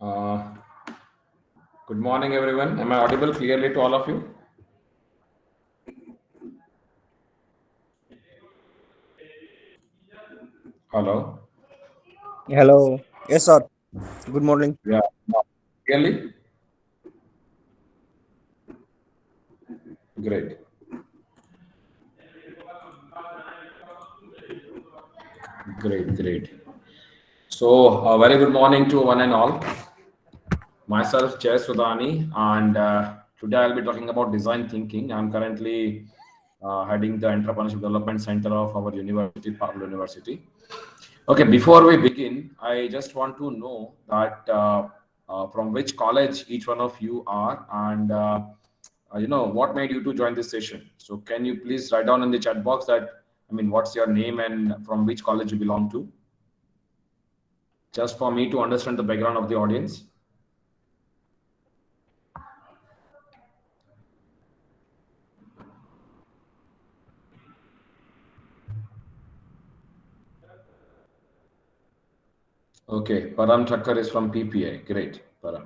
Uh, Good morning, everyone. Am I audible clearly to all of you? Hello. Hello. Yes, sir. Good morning. Yeah. Clearly? Great. Great. Great. So, a very good morning to one and all. Myself, Jay Sudani, and today I'll be talking about design thinking. I'm currently heading the Entrepreneurship Development Center of our university, Pablo University. Okay, before we begin, I just want to know that from which college each one of you are, and what made you to join this session. So, can you please write down in the chat box that what's your name and from which college you belong to, just for me to understand the background of the audience. Okay, Param Thakkar is from PPA. Great, Param.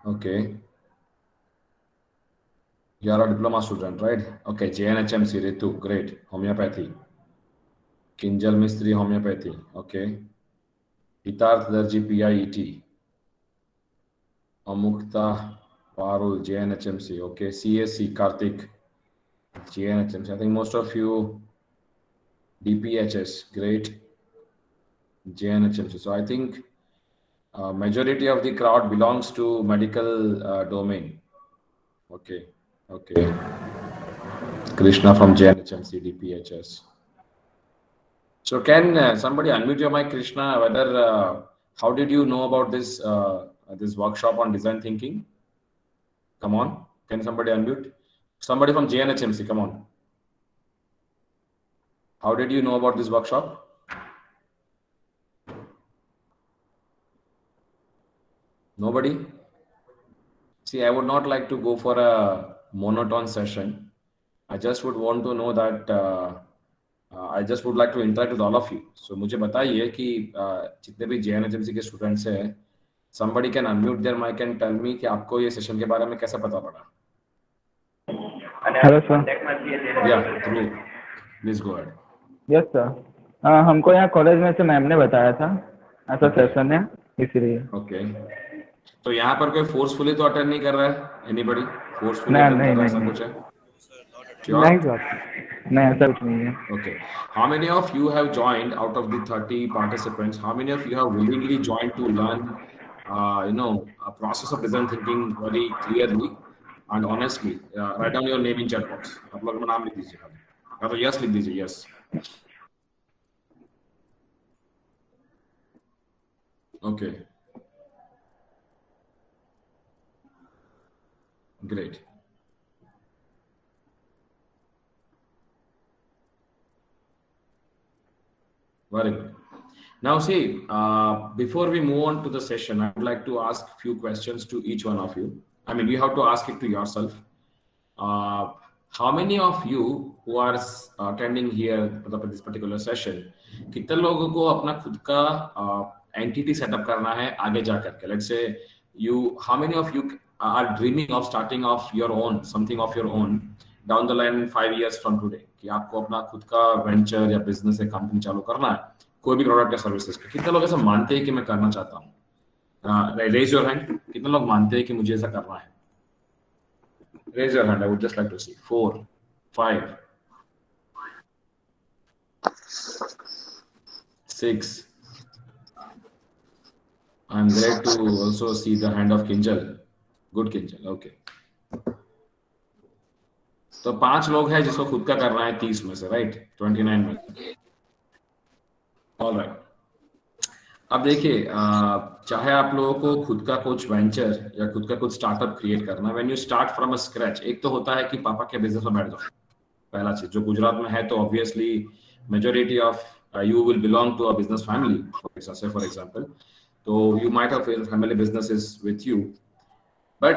Okay, you are a diploma student, right? Okay, JNHMC Ritu. Great, homeopathy. Kinjal Mistri, homeopathy. Okay. Hitarth Darji PIET. Amukta Parul, JNHMC. Okay. CSC Karthik, JNHMC. I think most of you DPHS. Great. JNHMC. So I think majority of the crowd belongs to medical domain. Okay. Okay. Krishna from JNHMC, DPHS. So can somebody unmute your mic, Krishna? Whether how did you know about this workshop on design thinking? Come on, can somebody unmute? Somebody from JNHMC, come on. How did you know about this workshop? Nobody? See, I would not like to go for a monotone session. I just would want to know that I just would like to interact with all of you. So मुझे बताइए कि जितने भी JNHMC के students हैं, somebody can unmute their mic and tell me कि आपको ये सेशन के बारे में कैसे पता पड़ा? Hello sir. Yeah, Dhruv, please go ahead. Yes sir. हमको यहाँ कॉलेज में से मैम ने बताया था ऐसा सेशन है, इसलिए। ओके, तो यहाँ पर कोई फोर्सफुली तो अटेंड नहीं कर रहा है? एनीबॉडी फोर्सफुली नहीं अटेंड कर नहीं रहा है? ऐसा नहीं कुछ है? नहीं Sure? सर, नहीं ऐसा कुछ नहीं है। Okay. How many of you have joined out of the 30 participants? How many of you have willingly joined to learn, a process of design thinking very clearly and honestly? Write down your name in chat box. आप लोग अपना नाम लिख दीजिए खाली, या तो yes लिख दीजिए, yes. Okay. Great. Very good. Now, see, before we move on to the session, I would like to ask a few questions to each one of you. I mean, you have to ask it to yourself. How many of you who are attending here for this particular session, कितने लोगों को अपना खुद का entity setup करना है आगे जा करके? Let's say how many of you are dreaming of starting off your own, something of your own down the line 5 years from today? कि आपको अपना खुद का वेंचर या बिजनेस या कंपनी चालू करना है, कोई भी प्रोडक्ट या सर्विसेज का. कितने लोग ऐसा मानते हैं कि मैं करना चाहता हूँ? Raise your hand. कितने लोग मानते हैं कि मुझे ऐसा करना है? Raise your hand. I would just like to see. 4, 5, 6. I'm glad to also see the hand of Kinjal. Good Kinjal. Okay. तो 5 लोग हैं जिसको खुद का करना है 30 में से, राइट? 29 में. All right. अब देखिए, चाहे आप लोगों को खुद का कुछ वेंचर या खुद का कुछ स्टार्टअप क्रिएट करना है, when you start from a scratch, एक तो होता है कि पापा के बिजनेस में बैठ जाओ. पहला चीज, जो गुजरात में है तो obviously majority of you will belong to a business family, for example, तो you might have family businesses with you. But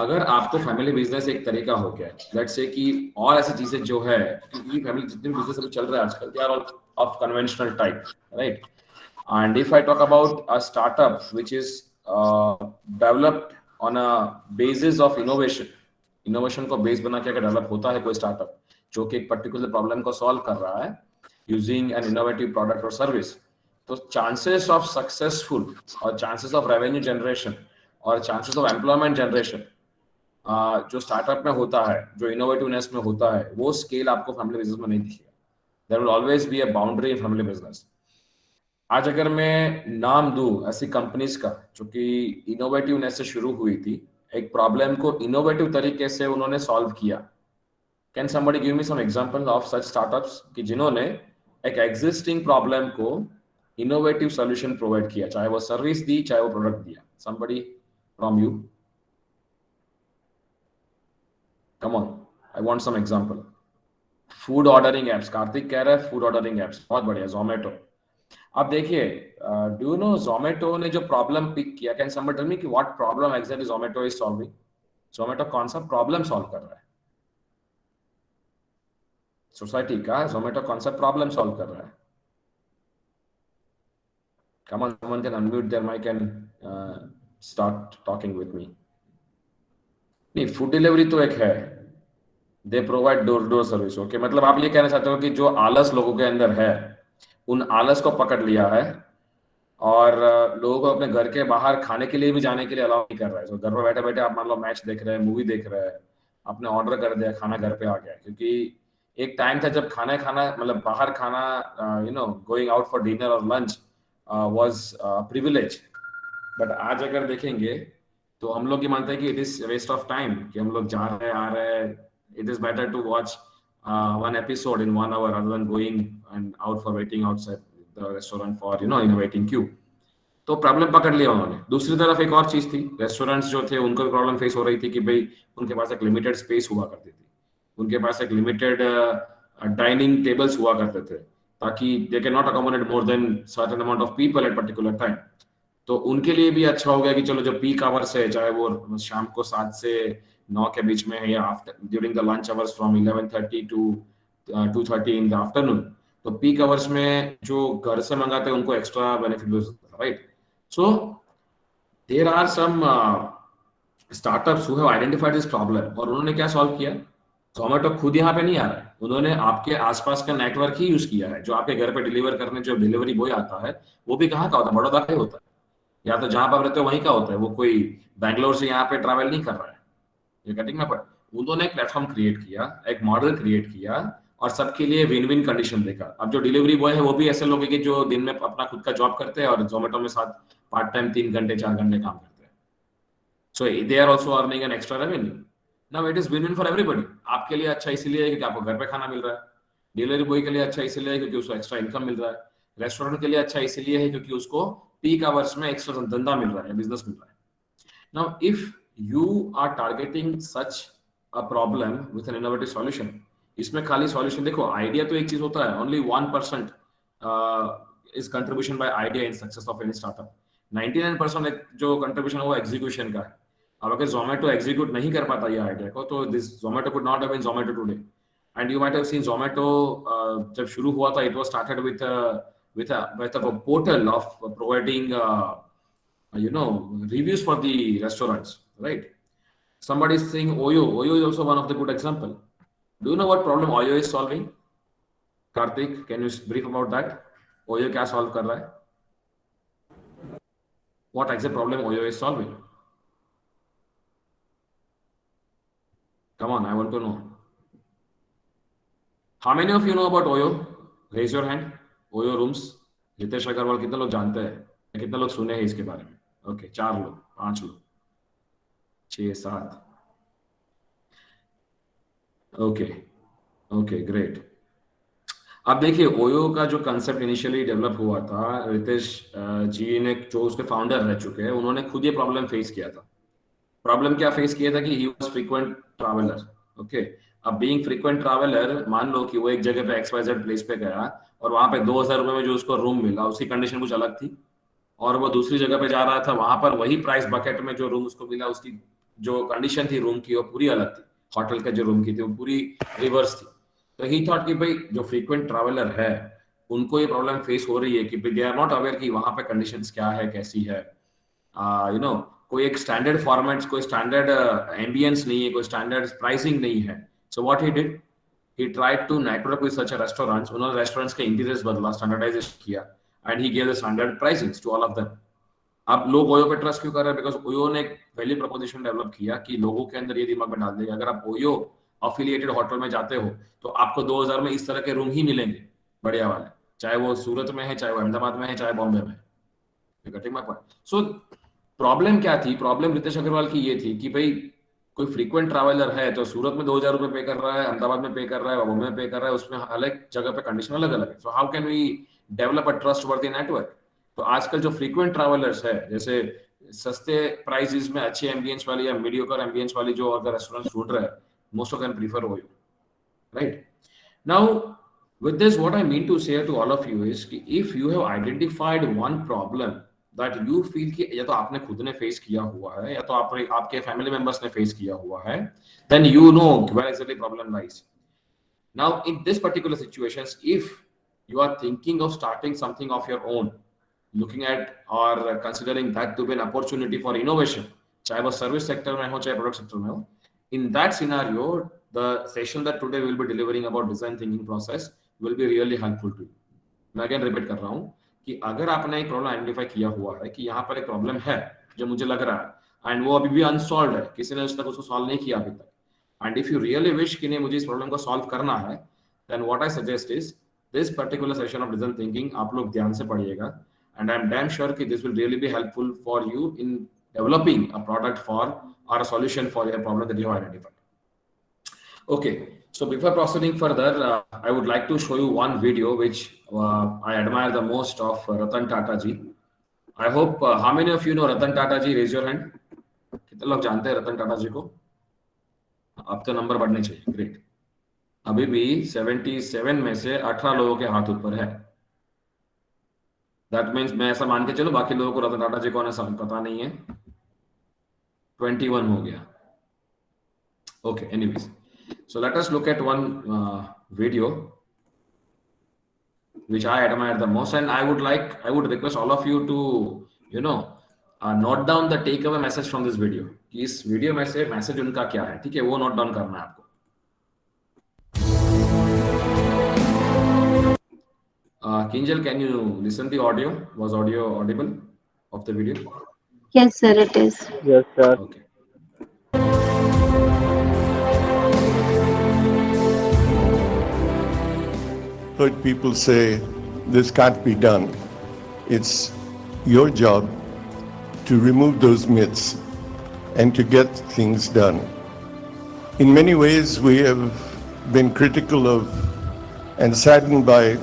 अगर आपको फैमिली बिजनेस एक तरीका हो गया, लेट्स से कि और ऐसी चीजें जो है, क्योंकि फैमिली जितने भी बिजनेस अभी चल रहे हैं आजकल, they are all of conventional type, right? And if I talk about a startup which is developed on a basis of innovation. Innovation को बेस बना के अगर डेवलप होता है कोई स्टार्टअप जो कि एक पर्टिकुलर प्रॉब्लम को सॉल्व कर रहा है यूजिंग एन इनोवेटिव प्रोडक्ट और सर्विस, तो चांसेस ऑफ सक्सेसफुल और चांसेस ऑफ रेवेन्यू जनरेशन और चांसेस ऑफ एम्प्लॉयमेंट जनरेशन जो स्टार्टअप में होता है, जो इनोवेटिवनेस में होता है, वो स्केल आपको फैमिली बिजनेस में नहीं दिखेगा। There will always be a boundary in family business. आज अगर मैं नाम दूं ऐसी कंपनीज का जो कि इनोवेटिवनेस से शुरू हुई थी, एक प्रॉब्लम को इनोवेटिव तरीके से उन्होंने सॉल्व किया, can somebody give me some example of such startups कि जिन्होंने एक एग्जिस्टिंग प्रॉब्लम को इनोवेटिव सॉल्यूशन प्रोवाइड किया, चाहे वो सर्विस दी चाहे वो प्रोडक्ट दिया। Somebody from you, come on, I want some example. Food ordering apps, Kartik कह रहा है फूड ऑर्डरिंग एप्स, बहुत बढ़िया, जोमेटो। आप देखिए, डू यू नो जोमेटो ने जो प्रॉब्लम पिक किया, कैन समबडी टेल मी कि what problem exactly Zomato is solving? Zomato कौन सा प्रॉब्लम सॉल्व कर रहा है? सोसाइटी का जोमेटो कौन सा प्रॉब्लम सॉल्व कर रहा है? Come on, someone can unmute there mic and start talking with me. नहीं, फूड डिलीवरी तो एक है, they provide door door service. Okay, मतलब आप ये कहना चाहते हो कि जो आलस लोगों के अंदर है, उन आलस को पकड़ लिया है और लोगों को अपने घर के बाहर खाने के लिए भी जाने के लिए अलाउ नहीं कर रहा है। तो घर पर बैठे बैठे आप मान लो मैच देख रहे हैं, मूवी देख रहे हैं, आपने ऑर्डर कर दिया, खाना घर पे आ गया। क्योंकि एक टाइम था जब खाना खाना मतलब बाहर खाना, गोइंग आउट फॉर डिनर और लंच वाज प्रिविलेज। बट आज अगर देखेंगे तो हम लोग ये मानते हैं कि it is waste of time, कि हम लोग जा रहे हैं आ रहे हैं, it is better to watch one episode in 1 hour rather than going and out for waiting outside the restaurant for in a waiting queue। तो प्रॉब्लम पकड़ लिया उन्होंने। दूसरी तरफ एक और चीज थी, रेस्टोरेंट्स जो थे उनको प्रॉब्लम फेस हो रही थी कि भाई उनके पास एक लिमिटेड स्पेस हुआ करती थी, उनके पास एक लिमिटेड डाइनिंग टेबल्स हुआ करते थे, ताकि they can not accommodate more than certain amount of people at particular time. तो उनके लिए भी अच्छा हो गया कि चलो जो पीक आवर्स है, चाहे वो शाम को 7 से 9 के बीच में है या after during the lunch hours from 11:30 to 2:30 in the afternoon, तो पीक आवर्स में जो घर से मंगाते हैं उनको एक्स्ट्रा बेनिफिट भी होता है, right? So there are some startups who have identified this problem, और उन्होंने क्या सॉल्व किया? जोमेटो खुद यहाँ पे नहीं आ रहा है, उन्होंने आपके आसपास का नेटवर्क ही यूज किया है। जो आपके घर पे डिलीवर करने जो डिलीवरी बॉय आता है, वो भी कहाँ का होता है? बड़ौदा का ही होता है, या तो जहां पर आप रहते हो वहीं का होता है। वो कोई बैंगलोर से यहाँ पे ट्रैवल नहीं कर रहा है। ये कटिंग में पड़, उन्होंने एक प्लेटफॉर्म क्रिएट किया, एक मॉडल क्रिएट किया और सबके लिए विन विन कंडीशन देखा। अब जो डिलीवरी बॉय है वो भी ऐसे लोग हैं कि जो दिन में अपना खुद का जॉब करते हैं और जोमेटो में साथ पार्ट टाइम 3 घंटे 4 घंटे काम करते हैं। So they are also earning an extra revenue. Now it is win win for everybody. आपके लिए अच्छा इसलिए है क्योंकि आपको घर पे खाना मिल रहा है, डिलीवरी बॉय के लिए अच्छा इसलिए है क्योंकि उसको एक्स्ट्रा इनकम मिल रहा है, रेस्टोरेंट के लिए अच्छा इसलिए है क्योंकि उसको पीक आवर्स में एक्स्ट्रा धंधा मिल रहा है, बिजनेस मिल रहा है। Now, if you are targeting such a problem with an innovative solution, इसमें खाली सॉल्यूशन देखो, आइडिया तो एक चीज होता है, only 1% is contribution by idea in success of any startup. 99% जो कंट्रीब्यूशन है वो एग्जीक्यूशन का है। अब अगर जोमेटो एग्जीक्यूट नहीं कर पाता ये आइडिया को, तो this Zomato could not have been Zomato today. And you might have seen Zomato जब शुरू हुआ था, it was started with a portal of providing reviews for the restaurants, right? Somebody is saying Oyo is also one of the good example. Do you know what problem Oyo is solving? Karthik, can you brief about that? Oyo क्या solve कर रहा है? What exact problem Oyo is solving? Come on, I want to know. How many of you know about Oyo? Raise your hand. Oyo rooms. Ritesh Agarwal, कितने लोग जानते हैं? कितने लोग सुने हैं इसके बारे में? ओके, 4 लोग, 5 लोग, 6 7। Okay okay, great. अब देखिए, ओयो का जो कंसेप्ट इनिशियली डेवलप हुआ था, रितेश जी ने, जो उसके फाउंडर रह चुके हैं, उन्होंने खुद ये प्रॉब्लम फेस किया था। प्रॉब्लम क्या फेस किया था कि he was frequent traveller. Okay, अब बीइंग फ्रीक्वेंट ट्रैवलर, मान लो कि वो एक जगह पे XYZ प्लेस पे गया और वहां पे 2000 रुपए में जो उसको रूम मिला, उसकी कंडीशन कुछ अलग थी, और वो दूसरी जगह पे जा रहा था, वहां पर वही प्राइस बकेट में जो रूम उसको मिला, उसकी जो कंडीशन थी रूम की वो पूरी अलग थी। होटल का जो रूम की थी वो पूरी रिवर्स थी। तो ही थॉट कि भाई जो फ्रीक्वेंट ट्रैवलर है उनको ये प्रॉब्लम फेस हो रही है कि दे आर नॉट अवेयर कि वहां पे कंडीशंस क्या है, कैसी है। कोई एक स्टैंडर्ड फॉर्मेट्स, कोई स्टैंडर्ड एम्बियंस नहीं है, कोई स्टैंडर्ड प्राइसिंग नहीं है. So what he did, he tried to network with such a restaurants. उन्होंने रेस्टोरेंट्स के इंटीरियर्स बदला, स्टैंडर्डाइजेशन किया, and he gave the standard pricings to all of them. अब लोग ओयो पे ट्रस्ट क्यों कर रहे हैं? बिकॉज ओयो ने एक वैल्यू प्रपोजिशन डेवलप किया कि लोगों के अंदर ये दिमाग में डाल देगा, अगर आप ओयो अफिलिएटेड होटल में जाते हो तो आपको 2000 में इस तरह के रूम ही मिलेंगे, बढ़िया वाले, चाहे वो सूरत में है, चाहे वो अहमदाबाद में है, चाहे बॉम्बे में. Getting my point? So problem क्या थी? प्रॉब्लम रितेश अग्रवाल की ये थी कि भाई कोई फ्रीक्वेंट ट्रैवलर है तो सूरत में 2000 रुपए पे कर रहा है, अहमदाबाद में पे कर रहा है, बॉम्बे में पे कर रहा है, उसमें अलग जगह पे कंडीशन अलग अलग है. So how can we develop a trustworthy network? तो आजकल जो फ्रीक्वेंट ट्रैवलर्स है, जैसे सस्ते प्राइसेस में अच्छे एम्बियंस वाली या मीडियोकर एम्बियंस वाली जो अगर रेस्टोरेंट ढूंढ रहे हैं, most of them prefer OYO, right? Now, with this, what I mean to say to all of you is कि if you have identified one problem that you feel कि या तो आपने खुद ने फेस किया हुआ है या तो आपके फैमिली मेंबर्स ने फेस किया हुआ है, then you know where exactly problem lies. Now, in this particular situations, if you are thinking of starting something of your own, looking at or considering that to be an opportunity for innovation, चाहे वो service sector में हो चाहे product sector में हो, in that scenario, the session that today we will be delivering about design thinking process will be really helpful to you. मैं again repeat कर रहा हूँ कि अगर आपने एक प्रॉब्लम आइडेंटिफाई किया हुआ है कि यहाँ पर एक प्रॉब्लम है जो मुझे लग रहा है एंड वो अभी भी अनसॉल्व है, किसी ने उस तक उसको सॉल्व नहीं किया अभी तक, and if you really wish कि नहीं मुझे इस प्रॉब्लम को सॉल्व करना है, then what I suggest is this particular session of design thinking आप लोग ध्यान से पढ़िएगा, and I am damn sure कि this will really be helpful for you in developing a product for or a solution for your problem that you have identified. Okay, so before proceeding further, I would like to show you one video which I admire the most of Ratan Tata ji. I hope how many of you know Ratan Tata ji? Raise your hand. कितने लोग जानते हैं रतन टाटा जी को? अब तो number बढ़ने चाहिए. Great. अभी भी 77 में से 18 लोगों के हाथ ऊपर है. दैट मीन्स मैं ऐसा मान के चलो बाकी लोगों को रतन टाटा जी कौन है पता नहीं है. 21 हो गया. Okay, anyways, so let us look at one video which I admire the most, and I would request all of you to note down the takeaway message from this video. कि इस वीडियो में से message उनका क्या है, ठीक है? वो नोट डाउन करना है आपको. Kinjal, can you listen the audio? Was audio audible of the video? Yes, sir, it is. Yes, sir. Okay. Heard people say this can't be done. It's your job to remove those myths and to get things done. In many ways, we have been critical of and saddened by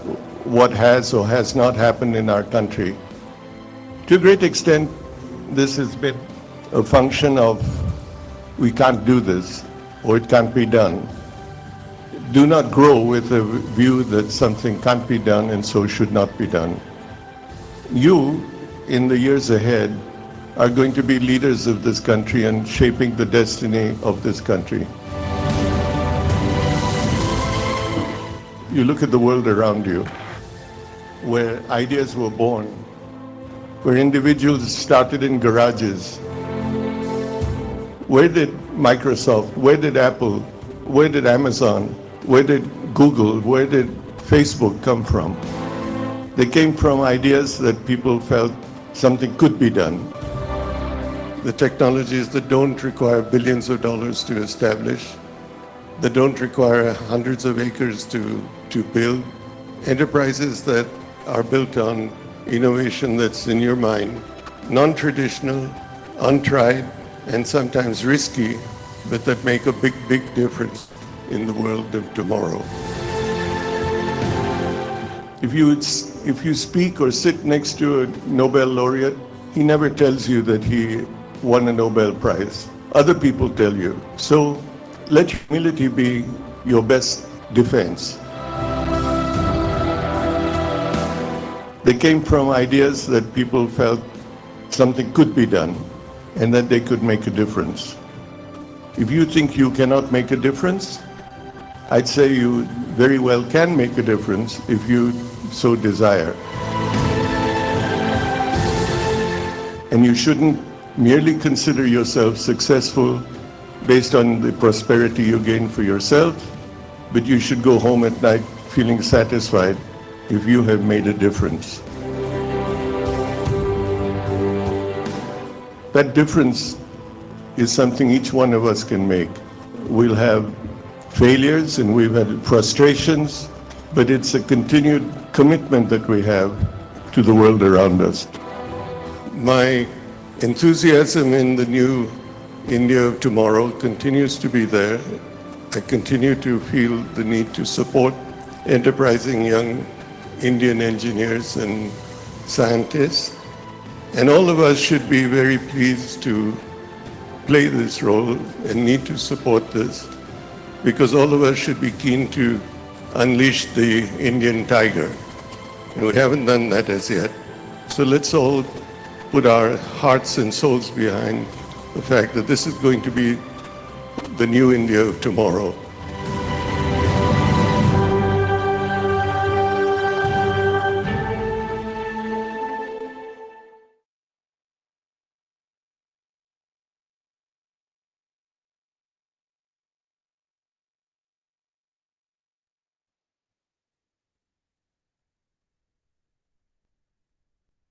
what has or has not happened in our country. To a great extent, this has been a function of we can't do this or it can't be done. Do not grow with a view that something can't be done and so should not be done. You, in the years ahead, are going to be leaders of this country and shaping the destiny of this country. You look at the world around you, where ideas were born, where individuals started in garages. Where did Microsoft, where did Apple, where did Amazon, where did Google, where did Facebook come from? They came from ideas that people felt something could be done. The technologies that don't require billions of dollars to establish, that don't require hundreds of acres to build, enterprises that are built on innovation that's in your mind, non-traditional, untried, and sometimes risky, but that make a big, big difference in the world of tomorrow. If you speak or sit next to a Nobel laureate, he never tells you that he won a Nobel Prize. Other people tell you. So let humility be your best defense. They came from ideas that people felt something could be done and that they could make a difference. If you think you cannot make a difference, I'd say you very well can make a difference if you so desire. And you shouldn't merely consider yourself successful based on the prosperity you gain for yourself, but you should go home at night feeling satisfied if you have made a difference. That difference is something each one of us can make. We'll have failures and we've had frustrations, but it's a continued commitment that we have to the world around us. My enthusiasm in the new India of tomorrow continues to be there. I continue to feel the need to support enterprising young Indian engineers and scientists. And all of us should be very pleased to play this role and need to support this, because all of us should be keen to unleash the Indian tiger. And we haven't done that as yet. So let's all put our hearts and souls behind the fact that this is going to be the new India of tomorrow.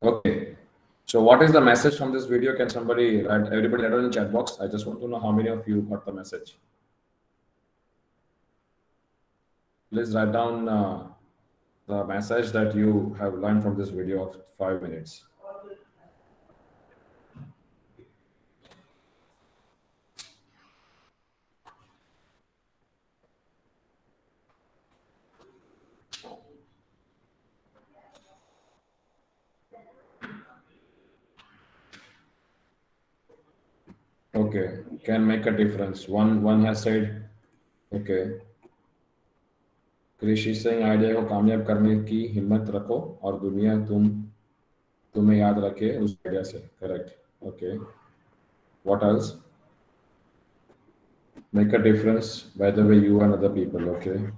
Okay. So what is the message from this video? Can somebody write, everybody write on the chat box? I just want to know how many of you got the message. Please write down the message that you have learned from this video of 5 minutes. Okay, can make a difference. One has said, okay, कृषि Singh idea को कामयाब करने की हिम्मत रखो और दुनिया तुम्हें याद रखे उस आइडिया से. Correct. Okay. What else? Make a difference by the way you and other people. Okay.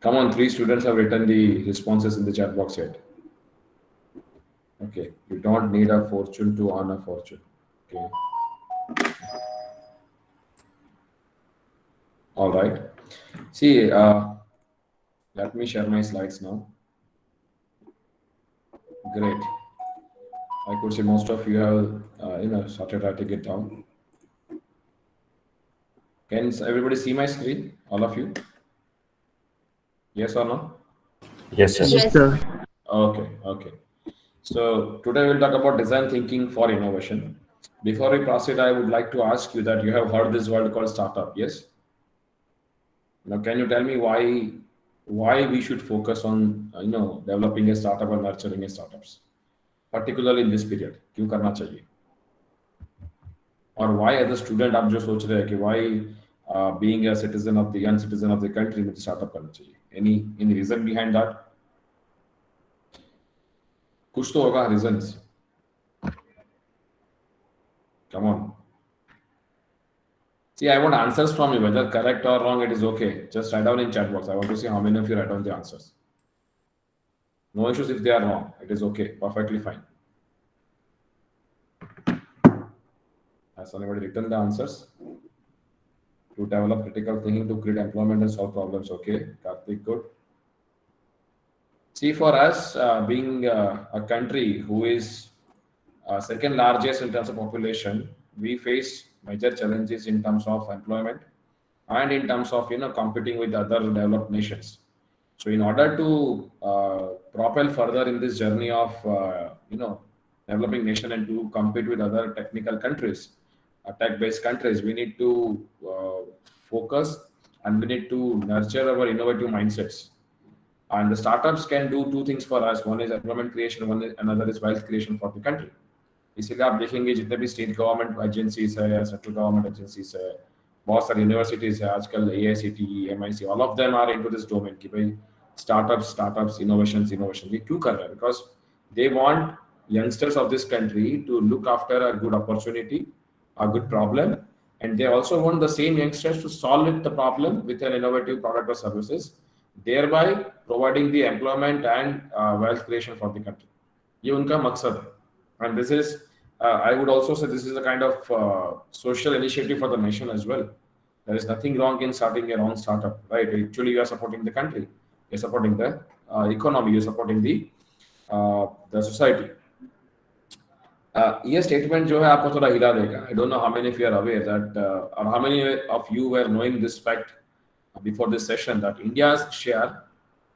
Come on, 3 students have written the responses in the chat box yet. Okay, you don't need a fortune to earn a fortune. Okay. All right. See, let me share my slides now. Great. I could see most of you have, started writing it down. Can everybody see my screen? All of you? Yes or no? Yes, sir. Yes, sir. Okay, okay. So today we'll talk about design thinking for innovation. Before we proceed, I would like to ask you that you have heard this word called startup, yes? Now, can you tell me why we should focus on developing a startup or nurturing a startups, particularly in this period? क्यों करना चाहिए? Or why as a student आप जो सोच रहे हैं कि why being a citizen of the young citizen of the country मुझे startup करना चाहिए? Any reason behind that? कुछ तो होगा reasons. Come on. See, I want answers from you. Whether correct or wrong, it is okay. Just write down in chat box. I want to see how many of you write down the answers. No issues if they are wrong. It is okay. Perfectly fine. Has anybody written the answers? To develop critical thinking, to create employment and solve problems. Okay. Karthik, good. See, for us, being a country who is second largest in terms of population, we face major challenges in terms of employment and in terms of competing with other developed nations. So in order to propel further in this journey of developing nation and to compete with other technical countries, tech-based countries, we need to focus and we need to nurture our innovative mindsets. And the startups can do 2 things for us. One is employment creation, another is wealth creation for the country. इसीलिए आप देखेंगे जितने भी state government agencies है या central government agencies है, बहुत सारी यूनिवर्सिटीज है आजकल, AICTE, MIC, all of them are into this domain कि भाई स्टार्टअप्स इनोवेशन ये क्यों कर रहे हैं? Because they want youngsters of this country to look after a good opportunity, a good problem, and they also want the same youngsters to solve the problem with an innovative product or services thereby providing the employment and wealth creation for the country. ये उनका मकसद है. And this is, I would also say, this is a kind of social initiative for the nation as well. There is nothing wrong in starting your own startup, right? Actually, you are supporting the country, you're supporting the economy, you're supporting the society. ये statement जो है आपको थोड़ा हिला देगा. I don't know how many of you are aware that और how many of you were knowing this fact before this session, that India's share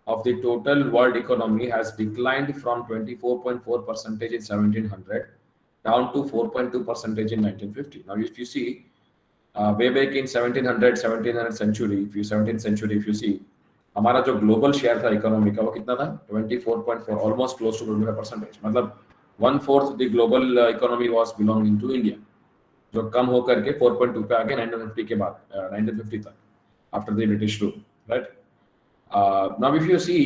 of the total world economy has declined from 24.4% in 1700 down to 4.2% in 1950. Now, if you see, way back in 1700 century, if you 17th century, if you see, हमारा जो global share था economy का वो कितना था? 24.4, almost close to 25%. मतलब 1/4 the global economy was belonging to India, जो कम होकर के 4.2 पे आ गया 1950 के बाद, 1950 तक, after the British rule, right? Now, if you see,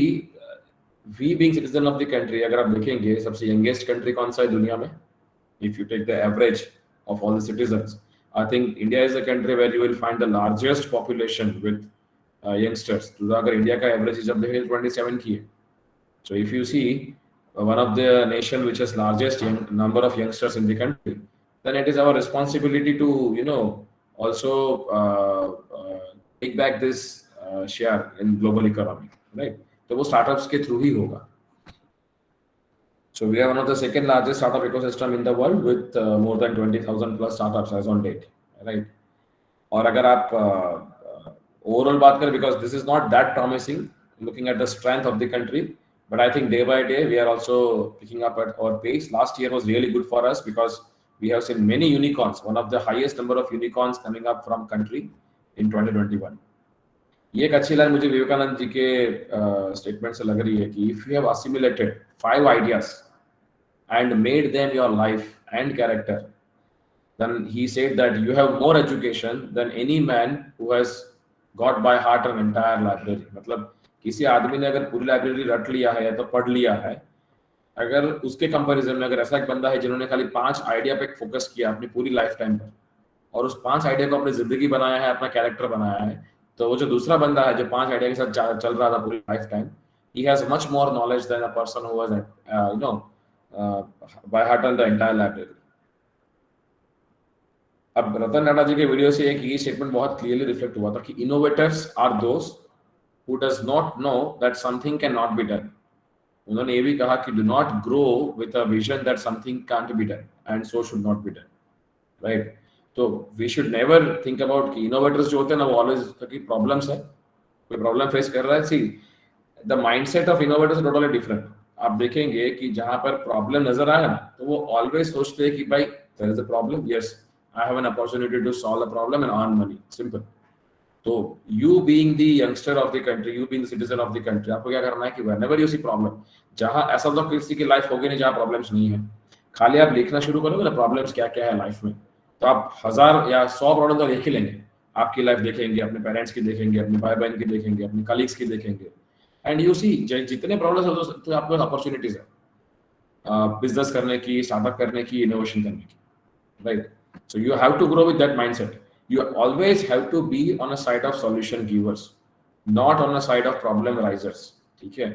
we being citizen of the country, अगर आप देखेंगे सबसे youngest country कौन सा है दुनिया में? If you take the average of all the citizens, I think India is a country where you will find the largest population with youngsters. तो अगर इंडिया का average जब देखें 27 की है, so if you see one of the nation which has largest number of youngsters in the country, then it is our responsibility to also take back this share in global economy, right? तो वो startups के through ही होगा. So we are one of the second largest startup ecosystem in the world with more than 20,000 plus startups as on date, right? और अगर आप overall बात करें, because this is not that promising looking at the strength of the country, but I think day by day we are also picking up at our pace. Last year was really good for us because we have seen many unicorns, one of the highest number of unicorns coming up from country in 2021. ये एक अच्छी line मुझे विवेकानंद जी के statement से लग रही है कि if you have assimilated 5 ideas and made them your life and character, then he said that you have more education than any man who has got by heart an entire library. मतलब किसी आदमी ने अगर पूरी library रट लिया है या तो पढ़ लिया है, अगर उसके कंपैरिजन में अगर ऐसा एक बंदा है जिन्होंने खाली 5 आइडिया पे फोकस किया अपनी पूरी लाइफ टाइम पर और उस 5 आइडिया को अपनी जिंदगी बनाया है, अपना कैरेक्टर बनाया है, तो वो जो दूसरा बंदा है जो 5 आइडिया के साथ चल रहा था पूरी life time, he has much more knowledge than a person who has by heart on the entire library. अब रतन टाटा जी के वीडियो से एक ये स्टेटमेंट बहुत क्लियरली रिफ्लेक्ट हुआ था कि innovators are those who does not know that something cannot be done. उन्होंने ये भी कहा कि do not grow with a vision that something can't be done and so should not be done, right? तो we should never think about कि innovators जो होते हैं ना वो always कि problems है, कोई problem face कर रहा है. See, the mindset of innovators is totally different. आप देखेंगे कि जहाँ पर problem नजर आए ना तो वो always सोचते हैं कि भाई there is a problem, yes, I have an opportunity to solve a problem and earn money, simple. तो you being the youngster of the country, you being the citizen of the country, आपको क्या करना है कि whenever you see problem, जहाँ ऐसा तो किसी की लाइफ होगी नहीं जहाँ प्रॉब्लम्स नहीं है, खाली आप लिखना शुरू करोगे ना प्रॉब्लम्स क्या क्या है लाइफ में, तो आप 1000 या 100 प्रॉब्लम तो लिख ही लेंगे. आपकी लाइफ देखेंगे, अपने पेरेंट्स की देखेंगे, अपने भाई बहन की देखेंगे, अपने कलीग्स की देखेंगे, एंड यू सी जितने प्रॉब्लम्स होते तो आपको अपॉर्चुनिटीज है बिजनेस करने की, स्टार्टअप करने की, इनोवेशन करने की, right? So you have to grow with that mindset. You always have to be on a side of solution givers, not on a side of problem risers. ठीक है?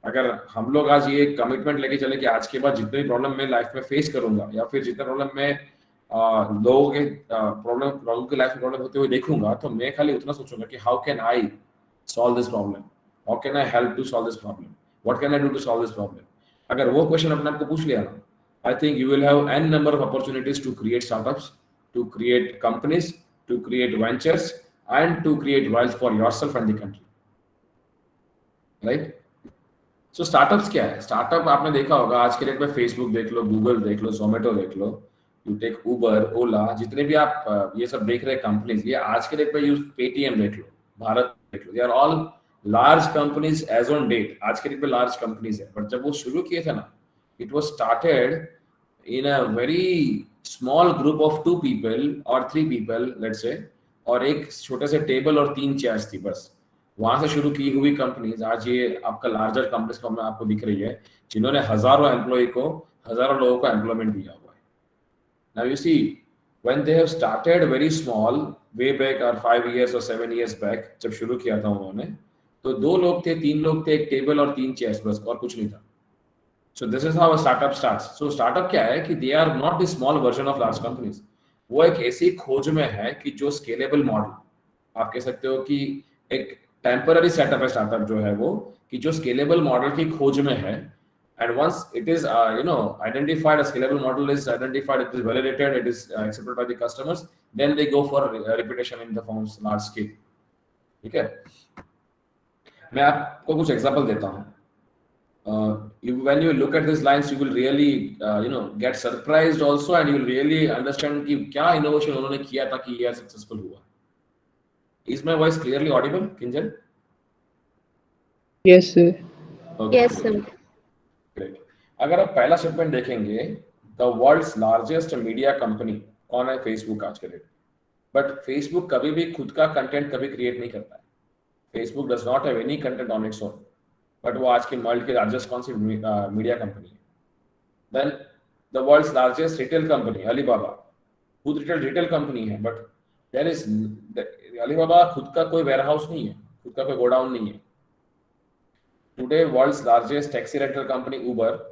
अगर हम लोग आज ये कमिटमेंट लेके चले कि आज के बाद जितने भी प्रॉब्लम मैं लाइफ में फेस करूंगा या फिर जितने प्रॉब्लम मैं लोगों के लोगों की लाइफ में प्रॉब्लम होते हुए देखूंगा, तो मैं खाली उतना सोचूंगा कि how can I solve this problem, how can I help to solve this problem, what can I do to solve this problem. अगर वो क्वेश्चन अपने आप को पूछ लिया ना, I think you will have an number of opportunities to create startups, to create companies, to create ventures and to create wealth for yourself and the country, right? So startups क्या है? Startup आपने देखा होगा आज के date में Facebook देख लो, Google देख लो, Zomato देख लो, you take Uber, Ola, जितने भी आप ये सब देख रहे कंपनीज, ये आज के डेट में यूज Paytm देख लो, भारत देख लो, they are all large companies as on date. आज के डेट में large companies है, but जब वो शुरू किए थे ना, it was started in a very small group of 2 people or 3 people, let's say, और एक छोटे से टेबल और 3 चेयर्स थी बस. वहां से शुरू की हुई कंपनीज आज ये आपका लार्जर कंपनीज का में आपको दिख रही है, जिन्होंने हजारों एम्प्लॉय को, हजारों लोगों को एम्प्लॉयमेंट दिया हुआ है. Now you see when they have started very small way back और 5 years or 7 years बैक, जब शुरू किया था उन्होंने, तो 2 लोग थे, 3 लोग थे, एक टेबल और 3 चेयर्स, बस और कुछ नहीं था। So this is how startup starts. So startup क्या है कि they are not the small version of large companies. वो एक ऐसी खोज में है कि जो स्केलेबल मॉडल, आप कह सकते हो कि एक टेम्पररी सेटअप है स्टार्टअप जो है वो, कि जो स्केलेबल मॉडल की खोज में है। And once it is identified, a scalable model is identified, it is validated, it is accepted by the customers, then they go for reputation in the forms large scale. ठीक है, मैं आपको कुछ example देता हूँ। When you look at these lines, you will really get surprised also, and you will really understand कि क्या innovation उन्होंने किया था कि ये successful हुआ। Is my voice clearly audible, Kinjal? Yes, sir. Okay, Yes, great. sir. Great. अगर आप पहला शिपमेंट देखेंगे, the world's largest media company कौन है? फेसबुक आज के डेट। बट फेसबुक कभी भी खुद का कंटेंट कभी क्रिएट नहीं करता है। Facebook does not have any content on its own, but वो आज की वर्ल्ड की लार्जेस्ट कौन सी मीडिया कंपनी है? Then the world's largest retail company Alibaba, खुद रिटेल कंपनी है, बट देयर इज अलीबाबा खुद का कोई वेयरहाउस नहीं है, खुद का कोई गोडाउन नहीं है। Today world's largest taxi rental company Uber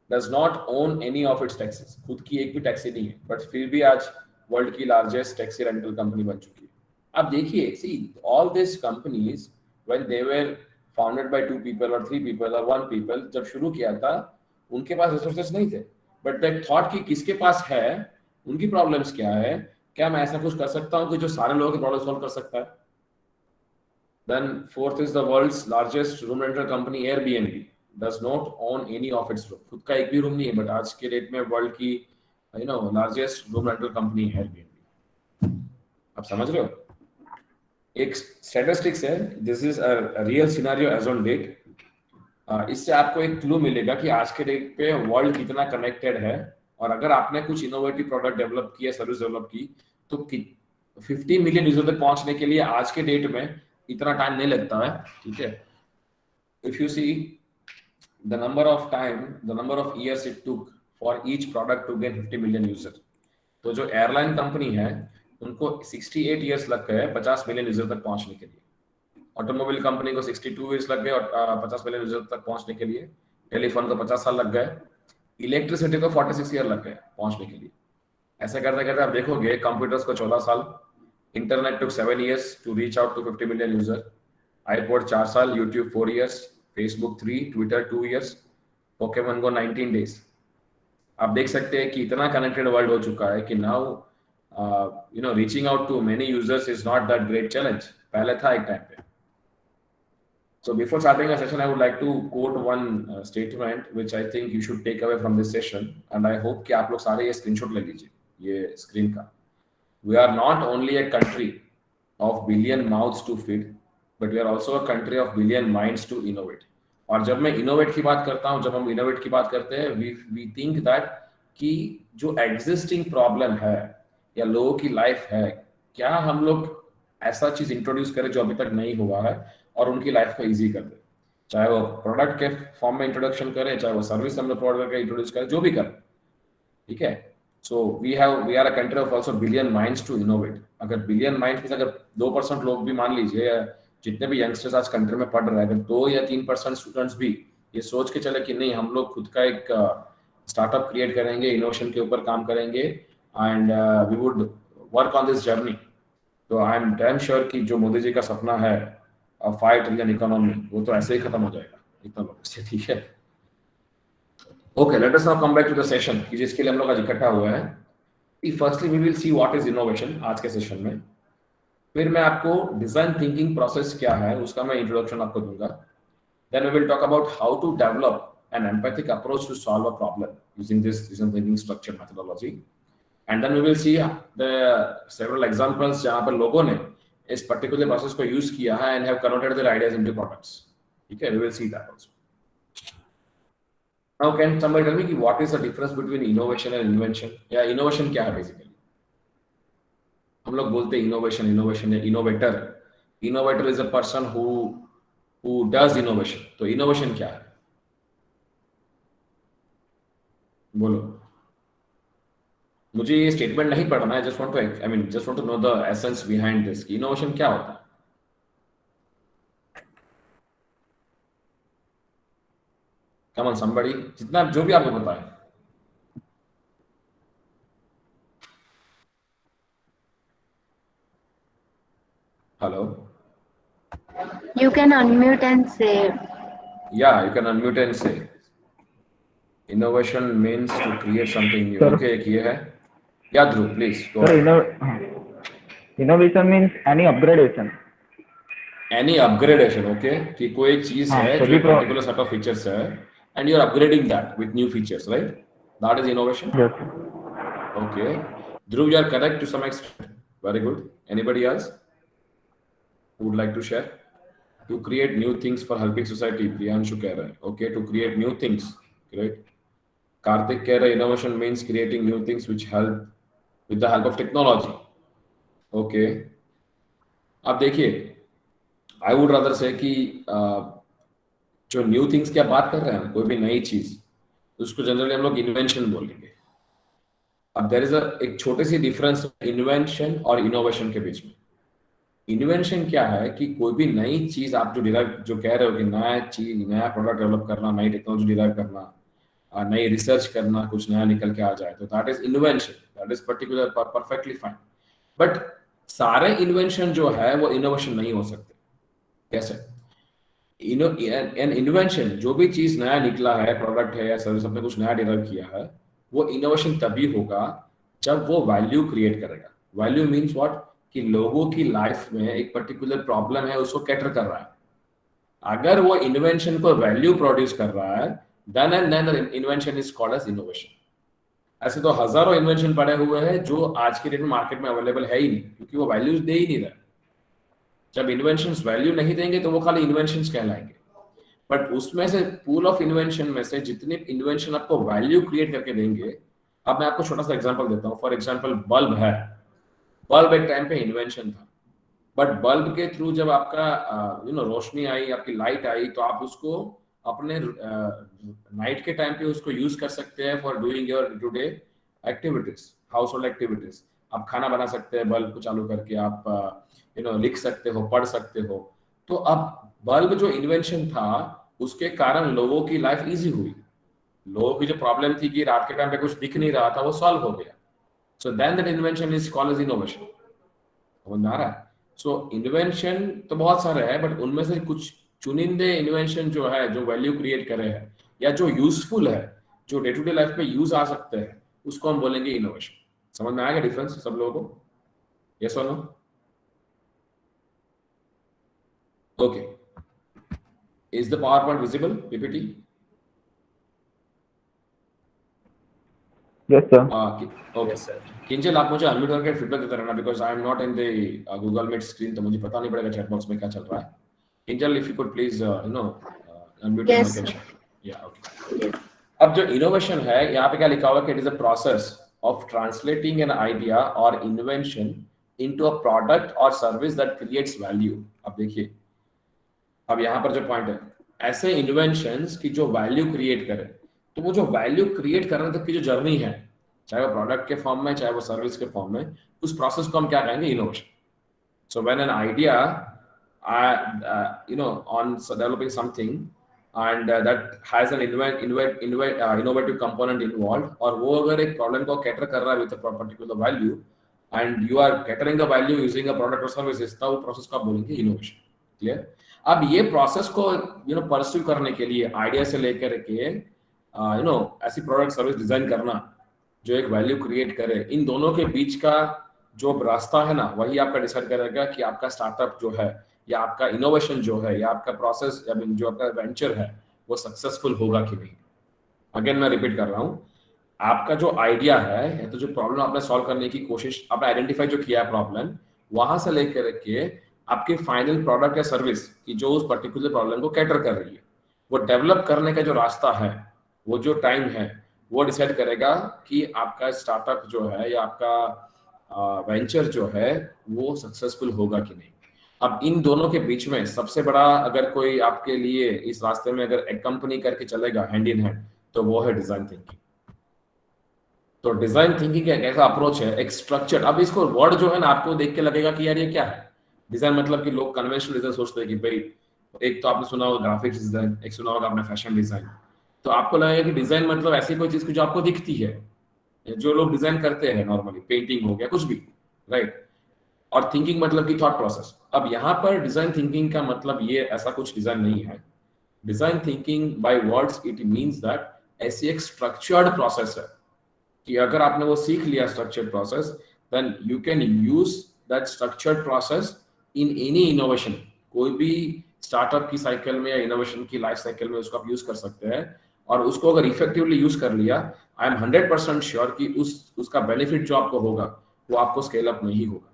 does not own any of its taxis, खुद की एक भी टैक्सी नहीं है, बट फिर भी आज वर्ल्ड की लार्जेस्ट टैक्सी रेंटल कंपनी बन चुकी है। आप देखिए, see all this companies when they were founded by 2 people और 3 people और 1 people, जब शुरू किया था उनके पास रिसोर्सेज नहीं थे, बट दे थॉट कि किसके पास है, उनकी प्रॉब्लम्स क्या है, क्या मैं ऐसा कुछ कर सकता हूँ कि जो सारे लोगों की प्रॉब्लम सॉल्व कर सकता है। Then fourth is the world's largest room rental company Airbnb does not own any of its room, खुद का एक भी रूम नहीं है, बट आज के डेट में वर्ल्ड की लार्जेस्ट रूम रेंटल कंपनी है Airbnb। आप समझ रहे हो? एक स्टैटिस्टिक्स है, this is a real scenario as on date. इससे आपको एक क्लू मिलेगा कि आज के डेट पे वर्ल्ड कितना कनेक्टेड है, और अगर आपने कुछ इनोवेटिव प्रोडक्ट डेवलप किया, सर्विस डेवलप की, तो 50 मिलियन यूजर तक पहुंचने के लिए आज के डेट में इतना टाइम नहीं लगता है। ठीक है, if you see the number of years it took for each product to gain 50 million user, तो जो एयरलाइन कंपनी है उनको 68 years लग गए 50 मिलियन यूजर तक पहुंचने के लिए। ऑटोमोबाइल कंपनी को 62 years लग गए और 50 मिलियन यूजर तक पहुंचने के लिए। टेलीफोन को 50 साल लग गए। इलेक्ट्रिसिटी को 46 ईयर लग गए पहुंचने के लिए। ऐसे करते करते आप देखोगे कंप्यूटर्स को 14 साल, internet took 7 years to reach out to 50 million user, iPod 4 साल, YouTube 4 years, Facebook 3, Twitter 2 years, Pokemon को 19 days। आप देख सकते हैं कि इतना कनेक्टेड वर्ल्ड हो चुका है कि now reaching out to many users is not that great challenge. पहले था एक टाइम पे। So before starting our session, I would like to quote one statement which I think you should take away from this session, and I hope कि आप लोग सारे ये screenshot ले लीजिए ये स्क्रीन का। We are not only a country of billion mouths to feed, but we are also a country of billion minds to innovate. और जब मैं इनोवेट की बात करता हूँ, जब हम इनोवेट की बात करते हैं, we think that कि जो एग्जिस्टिंग प्रॉब्लम है या लोगों की लाइफ है, क्या हम लोग ऐसा चीज इंट्रोड्यूस करें जो अभी तक नहीं हुआ है और उनकी लाइफ को इजी कर दे। चाहे वो प्रोडक्ट के फॉर्म में इंट्रोडक्शन करें, चाहे वो सर्विस हम लोग प्रोवाइड करके इंट्रोड्यूस करें, जो भी करें। ठीक है, so we are a country of also billion minds to innovate. अगर बिलियन माइंड्स में अगर 2% लोग भी मान लीजिए, या जितने भी यंगस्टर्स आज कंट्री में पढ़ रहे हैं, अगर 2 या 3% स्टूडेंट्स भी ये सोच के चले कि नहीं हम लोग खुद का एक स्टार्टअप क्रिएट करेंगे, इनोवेशन के ऊपर काम करेंगे, and we would work on this journey, तो आई एम डैम श्योर कि जो मोदी जी का सपना है 5 ट्रिलियन इकोनॉमी, वो तो ऐसे ही खत्म हो जाएगा इतना लोग से। ठीक है, okay, let us now come back to the session कि जिसके लिए हम लोग आज इकट्ठा हुआ है। Firstly we will see what is innovation आज के सेशन में। फिर मैं आपको डिजाइन थिंकिंग प्रोसेस क्या है उसका मैं इंट्रोडक्शन आपको दूंगा। Then we will talk about how to develop an empathic approach to solve a problem using this design thinking structure methodology. And then we will see the several examples जहां पर लोगों ने इस पर्टिकुलर प्रोसेस को use किया है and have converted their ideas into products. ठीक है, we will see that also. Now can somebody tell me कि what is the difference between innovation and invention, या इनोवेशन क्या है बेसिकली? हम लोग बोलते हैं इनोवेशन या innovator. Innovator is a person who does innovation. तो इनोवेशन क्या है, बोलो। मुझे ये स्टेटमेंट नहीं पढ़ना है, just want to know the essence behind this. Innovation क्या होता है? कम ऑन समबडी, जितना जो भी आपको पता है। Hello, You can unmute and say. या you can unmute and say. Innovation means to create something new. Sir. Okay, एक ये है। या Dhruv please go Sir, ahead. innovation means any upgradation. Any upgradation, okay, कि कोई एक चीज हाँ, है जो सभी एक पर्टिकुलर सेट ऑफ फीचर्स है and you are upgrading that with new features, right? That is innovation. Yes. Okay. Dhruv, you are correct to some extent. Very good. Anybody else who would like to share? To create new things for helping society. Priyanshu कह रहा है. Okay, to create new things. Great. Karthik कह रहा है innovation means creating new things which help with the help of technology. Okay. अब देखिए, I would rather say कि जो न्यू थिंग्स की आप बात कर रहे हैं, कोई भी नई चीज, उसको जनरली हम लोग इन्वेंशन बोलेंगे। अब देयर इज एक छोटी सी डिफरेंस इन्वेंशन और इनोवेशन के बीच में। इन्वेंशन क्या है कि कोई भी नई चीज आप जो कह रहे हो कि नया चीज, नया प्रोडक्ट डेवलप करना, नई टेक्नोलॉजी डिराइव करना, नई रिसर्च करना, कुछ नया निकल के आ जाए, तो that is invention, that is particular, perfectly fine. But सारे इन्वेंशन जो है वो इनोवेशन नहीं हो सकते। कैसे? एन इन्वेंशन, जो भी चीज नया निकला है, प्रोडक्ट है या सर्विस, आपने कुछ नया डिराइव किया है, वो इनोवेशन तभी होगा जब वो वैल्यू क्रिएट करेगा। Value means what? कि लोगों की लाइफ में एक पर्टिकुलर प्रॉब्लम है, उसको कैटर कर रहा है। अगर वो इन्वेंशन को वैल्यू प्रोड्यूस कर रहा है, then and then invention is called as innovation. ऐसे तो हजारों इन्वेंशन पड़े हुए हैं जो आज के डेट में मार्केट में अवेलेबल है ही नहीं, क्योंकि वो वैल्यूज दे ही नहीं रहे। जब इन्वेंशंस वैल्यू नहीं देंगे तो वो खाली इन्वेंशंस कहलाएंगे। बट उसमें से पूल ऑफ इन्वेंशन में से जितने इन्वेंशन आपको वैल्यू क्रिएट करके देंगे, अब मैं आपको छोटा सा एग्जांपल देता हूँ। फॉर एग्जांपल, बल्ब है। बल्ब एक टाइम पे इन्वेंशन था, बट बल्ब के थ्रू जब आपका रोशनी आई, आपकी लाइट आई, तो आप उसको अपने नाइट के टाइम पे उसको यूज कर सकते हैं for doing your today activities, house hold activities. आप खाना बना सकते हैं बल्ब को चालू करके, आप लिख सकते हो, पढ़ सकते हो। तो अब बल्ब जो इन्वेंशन था, उसके कारण लोगों की लाइफ इजी हुई। लोगों की जो प्रॉब्लम थी कि रात के टाइम पे कुछ दिख नहीं रहा था, वो सॉल्व हो गया। So then that invention is called as innovation. समझ में आ रहा है? सो इन्वेंशन तो बहुत सारे हैं, बट उनमें से कुछ चुनिंदे इन्वेंशन जो है, जो वैल्यू क्रिएट करे हैं या जो यूजफुल है, जो डे टू डे लाइफ में यूज आ सकते हैं, उसको हम बोलेंगे इनोवेशन। समझ में आएगा डिफरेंस सब लोगों को? यस और no? Okay, is the power point visible PPT? Yes, sir. Okay sir. Kinjal, आप मुझे अनम्यूट करके फीडबैक देते रहना, because I am not in the Google Meet screen, तो मुझे पता नहीं पड़ेगा चैट बॉक्स में क्या चल रहा है। Kinjal, if you could please unmute your Yes, mic and sir. Share. या ओके। अब जो इनोवेशन है, यहाँ पे क्या लिखा हुआ है कि it is a process of translating an idea और इन्वेंशन इनटू अ प्रोडक्ट और सर्विस दैट क्रिएट्स वैल्यू। अब देखिए, अब यहाँ पर जो पॉइंट है, ऐसे इन्वेंशंस की जो वैल्यू क्रिएट करे, तो वो जो वैल्यू क्रिएट करने तक की जो जर्नी है, चाहे वो प्रोडक्ट के फॉर्म में, चाहे वो सर्विस के फॉर्म में, उस प्रोसेस को हम क्या कहेंगे? Innovation. So when an idea on developing something and that has an innovative component involved, और वो अगर एक प्रॉब्लम को कैटर कर रहा है with a particular value and you are catering the value using a product और सर्विसेज, तब वो प्रोसेस को आप बोलेंगे इनोवेशन। क्लियर? अब ये प्रोसेस को परस्यू करने के लिए आइडिया से लेकर के ऐसी प्रोडक्ट सर्विस डिजाइन करना जो एक वैल्यू क्रिएट करे, इन दोनों के बीच का जो रास्ता है ना, वही आपका डिसाइड करेगा कि आपका स्टार्टअप जो है, या आपका इनोवेशन जो है, या आपका प्रोसेस, या जो आपका वेंचर है, वो सक्सेसफुल होगा कि नहीं। अगेन मैं रिपीट कर रहा हूँ, आपका जो आइडिया है, या तो जो प्रॉब्लम आपने सॉल्व करने की कोशिश, आपने आइडेंटिफाई जो किया है प्रॉब्लम, वहां से लेकर के आपके फाइनल प्रोडक्ट या सर्विस की जो उस पर्टिकुलर प्रॉब्लम को कैटर कर रही है, वो डेवलप करने का जो रास्ता है, वो जो टाइम है, वो डिसाइड करेगा कि आपका स्टार्टअप जो है या आपका वेंचर जो है वो सक्सेसफुल होगा कि नहीं। अब इन दोनों के बीच में सबसे बड़ा, अगर कोई आपके लिए इस रास्ते में अगर एक कंपनी करके चलेगा हैंड इन हैंड, तो वो है डिजाइन थिंकिंग। तो डिजाइन थिंकिंग एक ऐसा अप्रोच है, एक स्ट्रक्चर। अब इसको वर्ड जो है ना, आपको देख के लगेगा कि यार ये क्या है डिजाइन, मतलब कि लोग कन्वेंशनल डिजाइन सोचते हैं कि भाई, एक तो आपने सुना होगा ग्राफिक्स डिजाइन, एक सुना होगा आपने फैशन डिजाइन। तो आपको लगेगा कि डिजाइन मतलब ऐसी कोई चीज जो आपको दिखती है, जो लोग डिजाइन करते हैं नॉर्मली, पेंटिंग हो गया, कुछ भी, राइट। और थिंकिंग मतलब की थॉट प्रोसेस। अब यहाँ पर डिजाइन थिंकिंग का मतलब ये ऐसा कुछ डिजाइन नहीं है। Design thinking by words it means that ऐसी एक स्ट्रक्चर्ड प्रोसेस है कि अगर आपने वो सीख लिया structured process, then you can use that structured process in any innovation. कोई भी स्टार्टअप की साइकिल में या इनोवेशन की लाइफ साइकिल में उसको आप यूज कर सकते हैं। और उसको अगर इफेक्टिवली यूज कर लिया, आई एम 100% श्योर कि उसका बेनिफिट जो आपको होगा वो आपको स्केल अप नहीं होगा।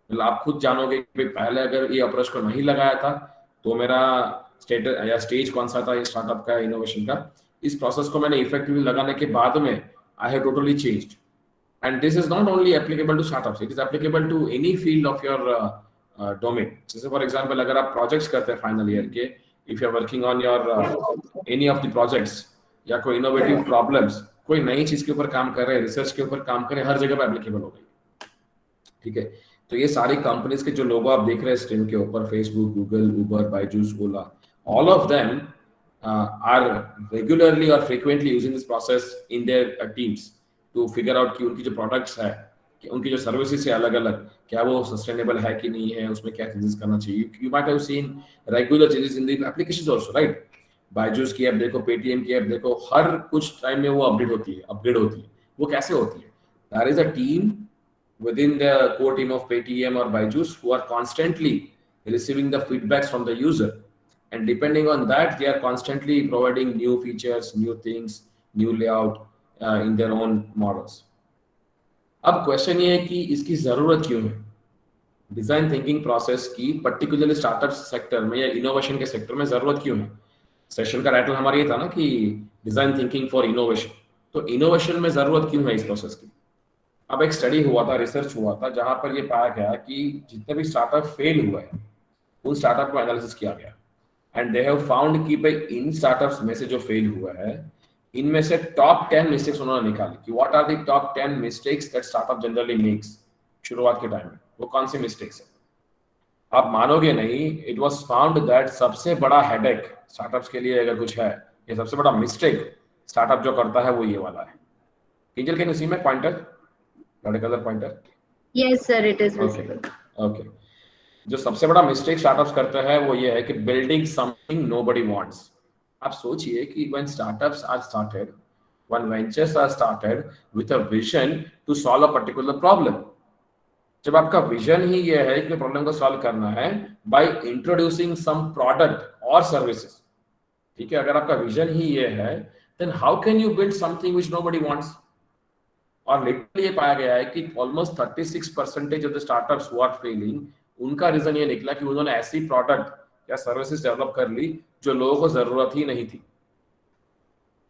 मतलब आप खुद जानोगे कि पहले अगर ये अप्रोच को नहीं लगाया था तो मेरा स्टेटस या स्टेज कौन सा था ये स्टार्टअप का, इनोवेशन का, इस प्रोसेस को मैंने इफेक्टिवली लगाने के बाद में I have totally changed. And this is not only applicable to startups, it is applicable to any field of your domain. जैसे फॉर एग्जांपल अगर आप प्रोजेक्ट्स करते हैं फाइनल ईयर के, if you are working on your any of the projects या कोई innovative problems, कोई नई चीज के ऊपर काम कर रहे हैं, रिसर्च के ऊपर काम कर रहे हैं, हर जगह पे एप्लीकेबल हो गई। ठीक है, तो ये सारी कंपनीज के जो लोगो आप देख रहे हैं स्क्रीन के ऊपर, Facebook, Google, Uber, Byju's, Ola, all of them are regularly और frequently using this process in their teams to figure out कि उनकी जो प्रोडक्ट्स है, कि उनकी जो सर्विसेज है अलग अलग, क्या वो सस्टेनेबल है कि नहीं है, उसमें क्या चेंजेस करना चाहिए। You might have scene regular changes in the applications also, right. Byju's की ऐप देखो, पेटीएम की ऐप देखो, हर कुछ टाइम में वो अपग्रेड होती है। वो कैसे होती है? There is a team within the core team of Paytm or Byju's who are constantly receiving the feedbacks from the user, and depending on that they are constantly providing new features, new things, new layout in their own models. अब question ये है कि इसकी जरूरत क्यों है design thinking process की, particularly startup sector में या इनोवेशन के सेक्टर में जरूरत क्यों है? सेशन का टाइटल हमारा ये था ना कि डिजाइन थिंकिंग फॉर इनोवेशन। तो इनोवेशन में जरूरत क्यों है इस प्रोसेस की? अब एक स्टडी हुआ था, रिसर्च हुआ था, जहां पर ये पाया गया कि जितने भी स्टार्टअप फेल हुए हैं उन स्टार्टअप को एनालिसिस किया गया, एंड दे हैव फाउंड कि भाई इन स्टार्टअप्स में से जो फेल हुआ है, इनमें से टॉप 10 मिस्टेक्स उन्होंने निकाली कि what are the top 10 mistakes that startup generally makes शुरुआत के टाइम में। वो कौन सी मिस्टेक्स है? आप मानोगे नहीं, इट वाज फाउंड दैट सबसे बड़ा हेडेक स्टार्टअप्स के लिए अगर कुछ है, ये सबसे बड़ा मिस्टेक स्टार्टअप जो करता है वो ये वाला है। Kinjal, can you see my pointer? Got a color pointer? Yes, sir, it is Okay. visible. Okay. जो सबसे बड़ा मिस्टेक स्टार्टअप्स करते हैं वो ये है कि बिल्डिंग समथिंग नोबडी वांट्स। आप सोचिए कि when startups are started, when ventures are started with a vision to solve a particular problem, जब आपका विजन ही ये है कि प्रॉब्लम को सॉल्व करना है by introducing some product or services, ठीक है, अगर आपका विजन ही ये है, then how can you build something which nobody wants? और लिटरली ये पाया गया है कि almost 36% of the startups who are failing, उनका रीजन ये निकला कि उन्होंने ऐसी प्रोडक्ट या सर्विसेज डेवलप कर ली जो लोगों को जरूरत ही नहीं थी।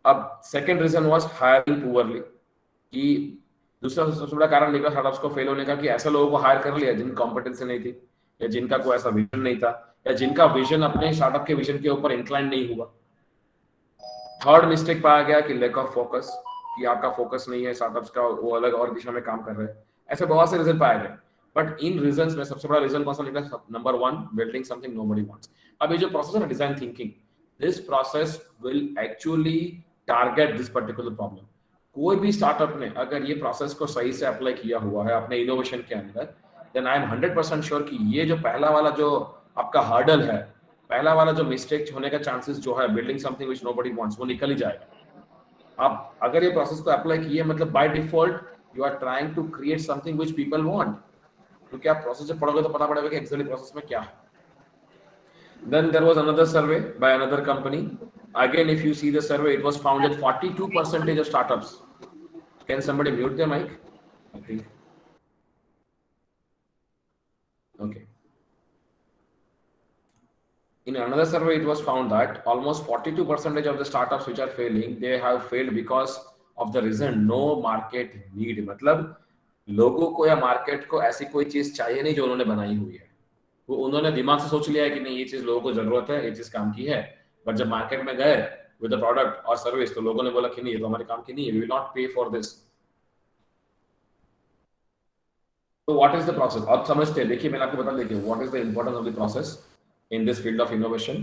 अब second reason was hiring poorly, कि दूसरा सबसे बड़ा कारण निकला स्टार्टअप्स को फेल होने का कि ऐसे लोगों को हायर कर लिया जिनकी कॉम्पिटेंसी नहीं थी, या जिनका कोई ऐसा विजन नहीं था, या जिनका विजन अपने स्टार्टअप के विजन के ऊपर इंक्लाइन नहीं हुआ। थर्ड मिस्टेक पाया गया कि लैक ऑफ फोकस, कि आपका फोकस नहीं है स्टार्टअप्स का, वो अलग और दिशा में काम कर रहे हैं। ऐसे बहुत से रीजन पाए गए, बट इन रीजंस में सबसे बड़ा रीजन कौन सा निकला? Number 1, building something nobody wants. अब ये जो प्रोसेस है ना design thinking, this process will actually target this particular problem. कोई भी स्टार्टअप ने अगर ये प्रोसेस को सही से अप्लाई किया हुआ है अपने इनोवेशन के अंदर, देन आई एम 100% श्योर कि ये जो पहला वाला जो आपका हर्डल है, पहला वाला जो मिस्टेक होने का चांसेस जो है, building something which nobody wants, वो निकल ही जाएगा। आप अगर ये प्रोसेस को अप्लाई किए, मतलब by default you are trying to create something which people want, क्योंकि आप प्रोसेस जब पढ़ोगे तो पता पड़ेगा कि एक्चुअली प्रोसेस में क्या है। Then there was another survey by another company, again if you see the survey, it was found that 42% of startups, can somebody mute their mic? I think okay. In another survey, it was found that almost 42% of the startups which are failing, they have failed because of the reason no market need. मतलब लोगों को या market को ऐसी कोई चीज चाहिए नहीं जो उन्होंने बनाई हुई है। वो उन्होंने दिमाग से सोच लिया है कि नहीं ये चीज लोगों को जरूरत है, ये चीज काम की है, बट जब मार्केट में गए विद द प्रोडक्ट और सर्विस तो लोगों ने बोला कि नहीं ये तो हमारे काम की नहीं है, वी विल नॉट पे फॉर दिस। तो व्हाट इज द प्रोसेस? अब समझते हैं, देखिए मैंने आपको बता दिया what is the importance of the process in this field of innovation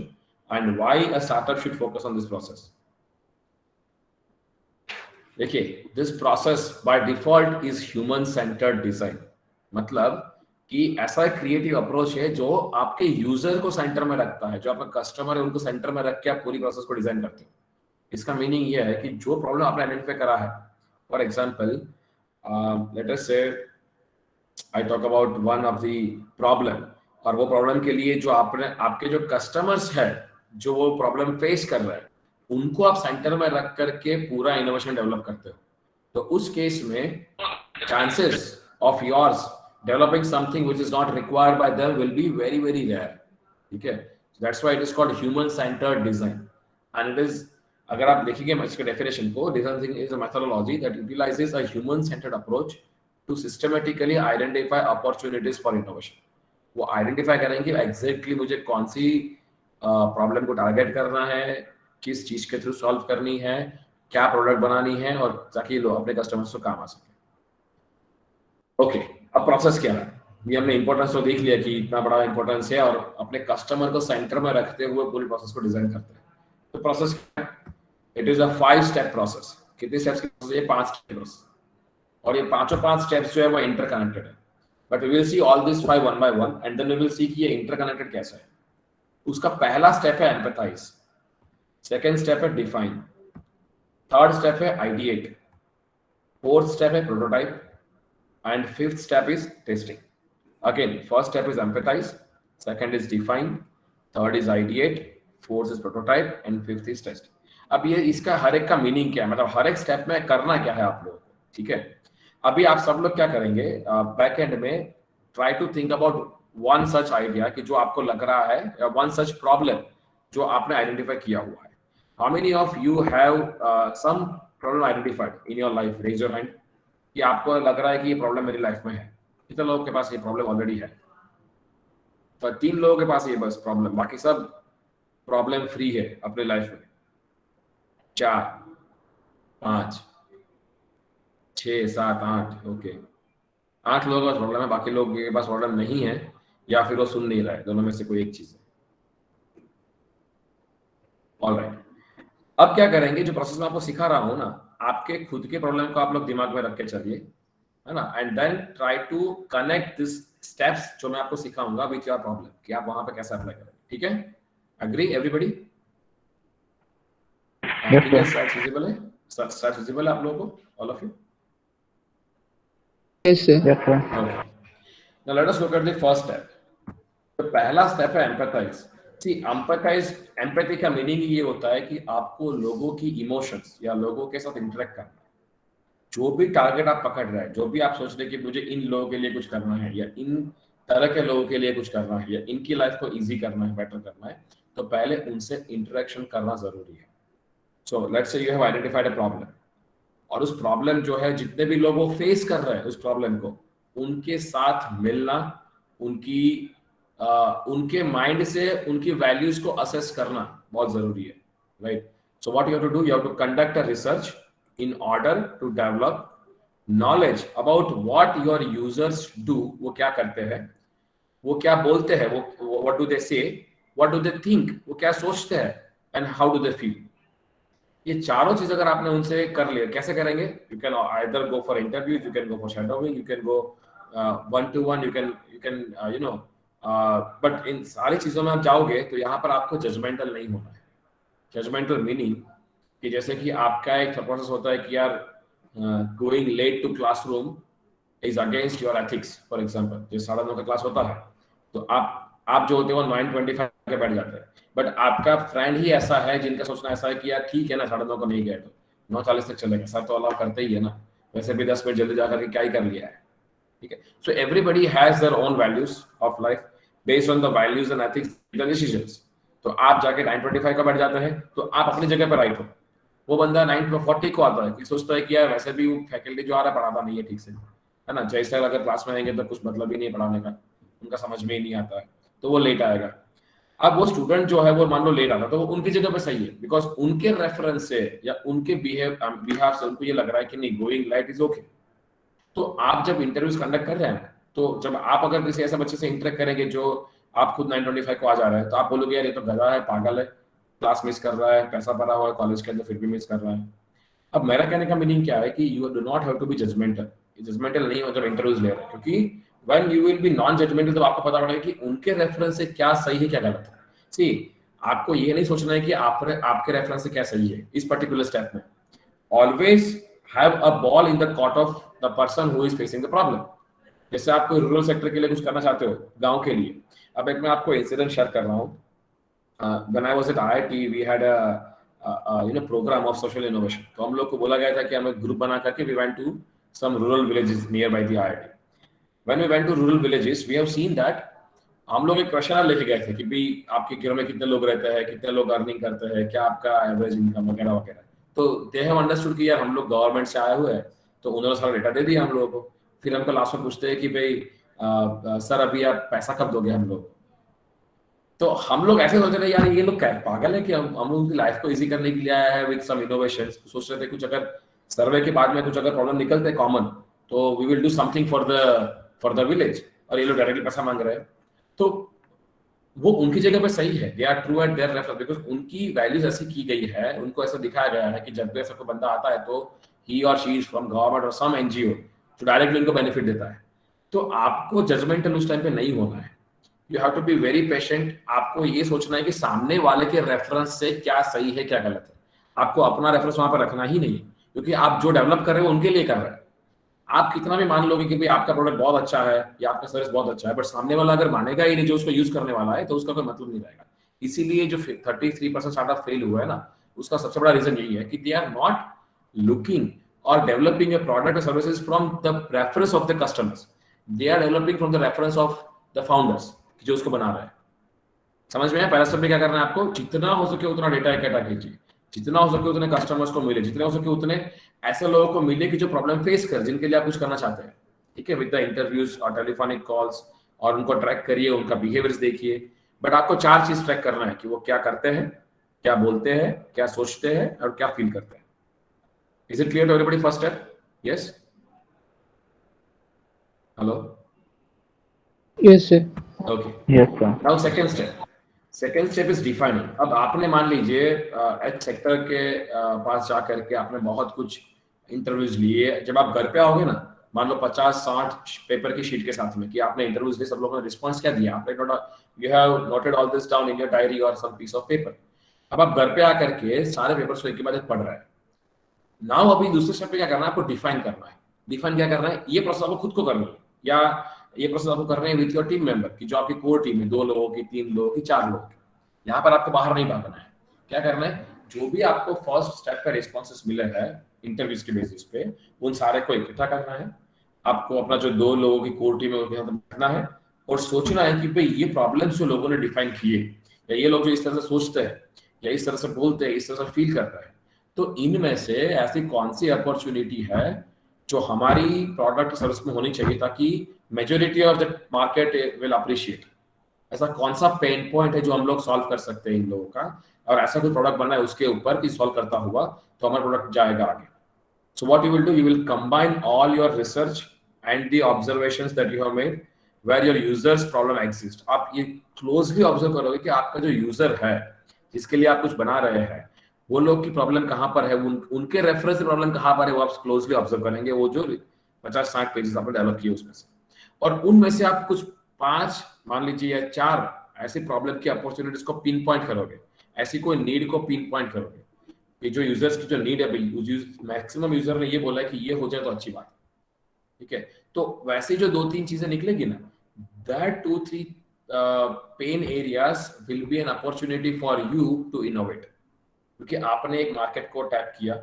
and why a startup should focus on this process. देखिए, this process by default is human centred design. मतलब कि ऐसा क्रिएटिव अप्रोच है जो आपके user को centre में रखता है, जो आपका कस्टमर है उनको सेंटर में रख के आप पूरी प्रोसेस को डिजाइन करते हो। इसका मीनिंग ये है कि जो प्रॉब्लम आपने आइडेंटिफाई करा है, फॉर एग्जांपल लेट अस से I talk about one of the problem, और वो प्रॉब्लम के लिए जो आपने आपके जो कस्टमर्स है जो वो प्रॉब्लम फेस कर रहे हैं उनको आप सेंटर में रख करके पूरा इनोवेशन डेवलप करते हो। तो उस केस में chances of yours developing something which is not required by them will be very very rare. ठीक है, so that's why it is called human centered design, and it is, अगर आप देखेंगे इसके डेफिनेशन को, design thinking is a methodology that utilizes a human centered approach to systematically identify opportunities for innovation. वो identify करेंगे exactly मुझे कौन सी problem को टारगेट करना है, किस चीज के थ्रू सॉल्व करनी है, क्या प्रोडक्ट बनानी है, और ताकि लोग अपने कस्टमर्स को काम आ सके। ओके, अब प्रोसेस क्या है, ये हमने इंपॉर्टेंस तो देख लिया कि इतना बड़ा इंपॉर्टेंस है और अपने कस्टमर को सेंटर में रखते हुए पूरी प्रोसेस को डिजाइन करते हैं। तो प्रोसेस क्या है? It is a 5 step process. कितने स्टेप्स की प्रोसेस? ये 5 स्टेप्स, और ये पांचों 5 स्टेप्स जो है वो इंटरकनेक्टेड है। But we will see all this 5 one by one and then we will see कि ये इंटरकनेक्टेड कैसे है। उसका पहला स्टेप है एम्पैथाइज, सेकंड स्टेप है डिफाइन, थर्ड स्टेप है आइडिएट, फोर्थ स्टेप है prototype, and fifth step is testing. Again, first step is empathize, second is define, third is ideate, fourth is prototype, and fifth is testing. अब ये इसका हर एक का meaning क्या है, मतलब हर एक स्टेप में करना क्या है आप लोगों को, ठीक है। अभी आप सब लोग क्या करेंगे, बैक एंड में try to think about one such idea कि जो आपको लग रहा है, या वन सच प्रॉब्लम जो आपने आइडेंटिफाई किया हुआ है। How many of you have some problem identified in your life? Raise your hand कि आपको लग रहा है कि ये प्रॉब्लम मेरी लाइफ में है। कितने लोगों के पास ये प्रॉब्लम ऑलरेडी है? तो 3 लोगों के पास ये बस प्रॉब्लम, बाकी सब प्रॉब्लम फ्री है अपने लाइफ में। 4 5 6 7 8, ओके, 8 लोगों का प्रॉब्लम है, बाकी लोगों के पास प्रॉब्लम नहीं है, या फिर वो सुन नहीं रहा है, दोनों में से कोई एक चीज है। ऑलराइट, अब क्या करेंगे, जो प्रोसेस मैं आपको सिखा रहा हूं ना, आपके खुद के प्रॉब्लम को आप लोग दिमाग में रख के चलिए, है ना, and then try to connect this steps जो मैं आपको सिखाऊंगा विथ योर प्रॉब्लम, कि आप वहां पे कैसे अप्लाई करें। ठीक है, एग्री एवरीबॉडी? ठीक है, स्लाइड्स विजिबल है? स्लाइड्स विजिबल है आप लोगों को, all of you? Yes, sir. Yes, sir. Okay, now let us look at the first step. तो पहला स्टेप है एम्पैथाइज। सी, एम्पैथाइज, एम्पैथी का मीनिंग ये होता है कि आपको लोगों की इमोशंस या लोगों के साथ इंटरेक्ट करना है। जो भी टारगेट आप पकड़ रहे हैं, जो भी आप सोच रहे हैं कि मुझे इन लोगों के लिए कुछ करना है, या इन तरह के लोगों के लिए कुछ करना है, या इनकी लाइफ को इजी करना है, बेटर करना है, तो पहले उनसे इंटरेक्शन करना जरूरी है। So let's say you have identified a problem, और उस प्रॉब्लम जो है जितने भी लोग वो फेस कर रहे हैं उस प्रॉब्लम को, उनके साथ मिलना, उनके माइंड से उनकी वैल्यूज को असेस करना बहुत जरूरी है, right. So what you have to do, you have to conduct a research in order to develop knowledge about what your users do, वो क्या करते हैं, वो क्या बोलते हैं, वो what do they say, what do they think, वो क्या सोचते हैं, and how do they feel। ये चारों चीज अगर आपने उनसे कर लिया, कैसे करेंगे? You can either go for interviews, you can go for shadowing, you can go one to one, you can you know, but इन सारी चीजों में आप जाओगे तो यहाँ पर आपको जजमेंटल नहीं होना है। जजमेंटल मीनिंग कि जैसे कि आपका एक प्रोसेस होता है कि यार going late to classroom is against your ethics, for example जो 9:30 का क्लास होता है, तो आप जो होते हैं वो 9:25 के बैठ जाते हैं, बट आपका फ्रेंड ही ऐसा है जिनका सोचना ऐसा है कि यार ठीक है ना, 9:30 को नहीं गए तो 9:40 तक चलेगा, सर तो अलाउ करते ही है ना, वैसे भी 10 मिनट जल्दी जाकर के क्या ही कर लिया है। ठीक है, so everybody has their own values of life, based on the values and ethics the decisions. तो आप जाके 9:25 का बैठ जाते हैं तो आप अपनी जगह पर राइट हो। वो बंदा 9:40 को आता है कि सोचता है कि यार वैसे भी फैकल्टी जो आ रहा है पढ़ाता नहीं है ठीक से, है ना, जैसे अगर क्लास में आएंगे तो कुछ मतलब ही नहीं पढ़ाने का, उनका समझ में ही नहीं आता है, तो वो लेट आएगा। अब वो स्टूडेंट जो है वो मान लो लेट आता, तो वो उनकी जगह पे सही है, बिकॉज उनके रेफरेंस से या उनके बिहेव से उनको ये लग रहा है कि नहीं, गोइंग लेट इज ओके। तो आप जब इंटरव्यूज कंडक्ट कर रहे हैं, तो जब आप अगर किसी ऐसे बच्चे से इंटरेक्ट करेंगे जो आप खुद 9:25 को आ जा रहे हैं, तो आप बोलोगे यार ये तो गधा है, पागल है, क्लास मिस कर रहा है, पैसा भरा हुआ है कॉलेज के अंदर फिर भी मिस कर रहा है। अब मेरा कहने का मीनिंग क्या है कि you do not have to be judgmental. Judgmental नहीं हो जब इंटरव्यूज ले रहे हैं, क्योंकि when you will be non judgmental तो आपको पता पड़ेगा कि उनके रेफरेंस से क्या सही है क्या गलत है। सी, आपको ये नहीं सोचना है कि आपके रेफरेंस से क्या सही है इस पर्टिकुलर स्टेप में। Always have a ball in the court of the person who is facing the problem. जैसे आप कोई रूरल सेक्टर के लिए कुछ करना चाहते हो, गांव के लिए। अब एक मैं आपको इंसिडेंट शेयर कर रहा हूँ। when I was at IIT, we had a program of social innovation. तो हम लोग को बोला गया था कि हमें ग्रुप बना करके we went to some rural villages nearby the IIT. When we went to rural villages, we have seen that हम लोग एक क्वेश्चन लेके गए थे कि भाई आपके घरों में कितने लोग रहते हैं, कितने लोग अर्निंग करते हैं, क्या आपका एवरेज इनकम वगैरह वगैरह। तो दे हैव अंडरस्टूड कि यार हम लोग गवर्नमेंट से आए हुए हैं, तो उन्होंने सारा डेटा दे दिया हम लोगों को। फिर हमको लास्ट में पूछते हैं कि भाई सर अभी आप पैसा कब दोगे हम लोग। तो हम लोग ऐसे सोच रहे यार ये लोग क्या पागल है कि हम उनकी लाइफ को इजी करने के लिए आया है विद सम इनोवेशन। सोच रहे थे कुछ अगर सर्वे के बाद में कुछ अगर प्रॉब्लम निकलते कॉमन तो we will do something for the village, और ये लोग डायरेक्टली पैसा मांग रहे हैं। तो वो उनकी जगह पे सही है, they are true at their reference, because उनकी वैल्यूज ऐसी की गई है, उनको ऐसा दिखाया गया है कि जब भी ऐसा कोई बंदा आता है तो ही और शी इज फ्रॉम गवर्नमेंट और सम एनजीओ जो डायरेक्टली उनको बेनिफिट देता है। तो आपको जजमेंटल उस टाइम पे नहीं होना है। You have to be very patient. आपको ये सोचना है कि सामने वाले के रेफरेंस से क्या सही है क्या गलत है। आपको अपना रेफरेंस वहां पर रखना ही नहीं है, क्योंकि आप जो डेवलप कर रहे हो उनके लिए कर रहे हैं। आप कितना भी मान लोगे कि भाई आपका प्रोडक्ट बहुत अच्छा है या आपका सर्विस बहुत अच्छा है, बट सामने वाला अगर मानेगा ही नहीं जो उसको यूज करने वाला है, तो उसका कोई मतलब नहीं रहेगा। इसीलिए जो 33% स्टार्टअप फेल हुआ है ना, उसका सबसे बड़ा रीजन यही है कि दे आर नॉट लुकिंग और डेवलपिंग ए प्रोडक्ट और services from the reference of the customers. They are developing from the reference of the founders जो उसको बना रहा है। समझ में है? पहला स्टेप में क्या करना है आपको, जितना हो सके उतना डेटा इकट्ठा कीजिए, जितना हो सके उतने कस्टमर्स को मिले, जितने हो सके उतने ऐसे लोगों को मिले कि जो प्रॉब्लम फेस कर, जिनके लिए आप कुछ करना चाहते हैं। ठीक है, विद द इंटरव्यूज और टेलीफोनिक कॉल्स, और उनको ट्रैक करिए, उनका बिहेवियर्स देखिए। बट आपको 4 चीज ट्रैक करना है कि वो क्या करते हैं, क्या बोलते हैं, क्या सोचते हैं और क्या फील करते हैं। Is it clear to everybody? First step, yes? Hello? Yes, sir. Okay, yes sir. Now second step is defining. अब आपने मान लीजिए एच सेक्टर के पास जा करके आपने बहुत कुछ इंटरव्यूज लिए। जब आप घर पे आओगे ना, मान लो 50-60 पेपर की शीट के साथ में कि आपने इंटरव्यूज लिए, सब लोगों ने रिस्पॉन्स क्या दिया, आपने you have noted all this down in your diary और सम पीस ऑफ पेपर। अब आप घर पे आकर के सारे पेपर्स को एक के बाद एक पढ़ रहे हैं। नाउ अभी दूसरे स्टेप पे क्या करना है, आपको डिफाइन करना है। डिफाइन क्या करना है, ये प्रोसेस आपको खुद को करनी है, या ये प्रोसेस आपको करना है विद योर टीम मेंबर की जो आपकी कोर टीम है, 2 लोगों की, 3 लोगों की, 4 लोगों की। यहाँ पर आपको बाहर नहीं भागना है। क्या करना है, जो भी आपको फर्स्ट स्टेप पे रिस्पॉन्सेस मिले हैं इंटरव्यूज के बेसिस पे, उन सारे को इकट्ठा करना है। आपको अपना जो 2 लोगों की कोर टीम है उनके साथ बैठना है और सोचना है कि भाई ये प्रॉब्लम्स जो लोगों ने डिफाइन किए, या ये लोग जो इस तरह से सोचते हैं या इस तरह से बोलते हैं, इस तरह से फील करता है, तो इनमें से ऐसी कौन सी अपॉर्चुनिटी है जो हमारी प्रोडक्ट सर्विस में होनी चाहिए ताकि majority of the market will appreciate. ऐसा कौन सा पेन पॉइंट है जो हम लोग सॉल्व कर सकते हैं इन लोगों का, और ऐसा कोई प्रोडक्ट बनना है उसके ऊपर कि सॉल्व करता हुआ तो हमारा प्रोडक्ट जाएगा आगे। So what you will do, you will combine all your research and the observations that you have made where your users problem exist. आप ये क्लोजली ऑब्जर्व करोगे कि आपका जो यूजर है जिसके लिए आप कुछ बना रहे हैं, वो लोग की प्रॉब्लम कहाँ पर है, उनके रेफरेंस से प्रॉब्लम कहाँ पर है, वो आप क्लोजली ऑब्जर्व करेंगे। वो जो 50-60 पेजेस आपने डेवलप किए उसमें से, और उनमें से आप कुछ 5 मान लीजिए या 4 ऐसी प्रॉब्लम की अपॉर्चुनिटीज को पिन पॉइंट करोगे, ऐसी कोई नीड को पिन पॉइंट करोगे कि जो यूजर्स की जो नीड है, मैक्सिमम यूजर ने ये बोला है कि ये हो जाए तो अच्छी बात है। ठीक है, तो वैसे जो 2-3 चीजें निकलेगी ना, that 2-3 pain areas will be an opportunity for you to innovate. क्योंकि आपने एक मार्केट को टैप किया,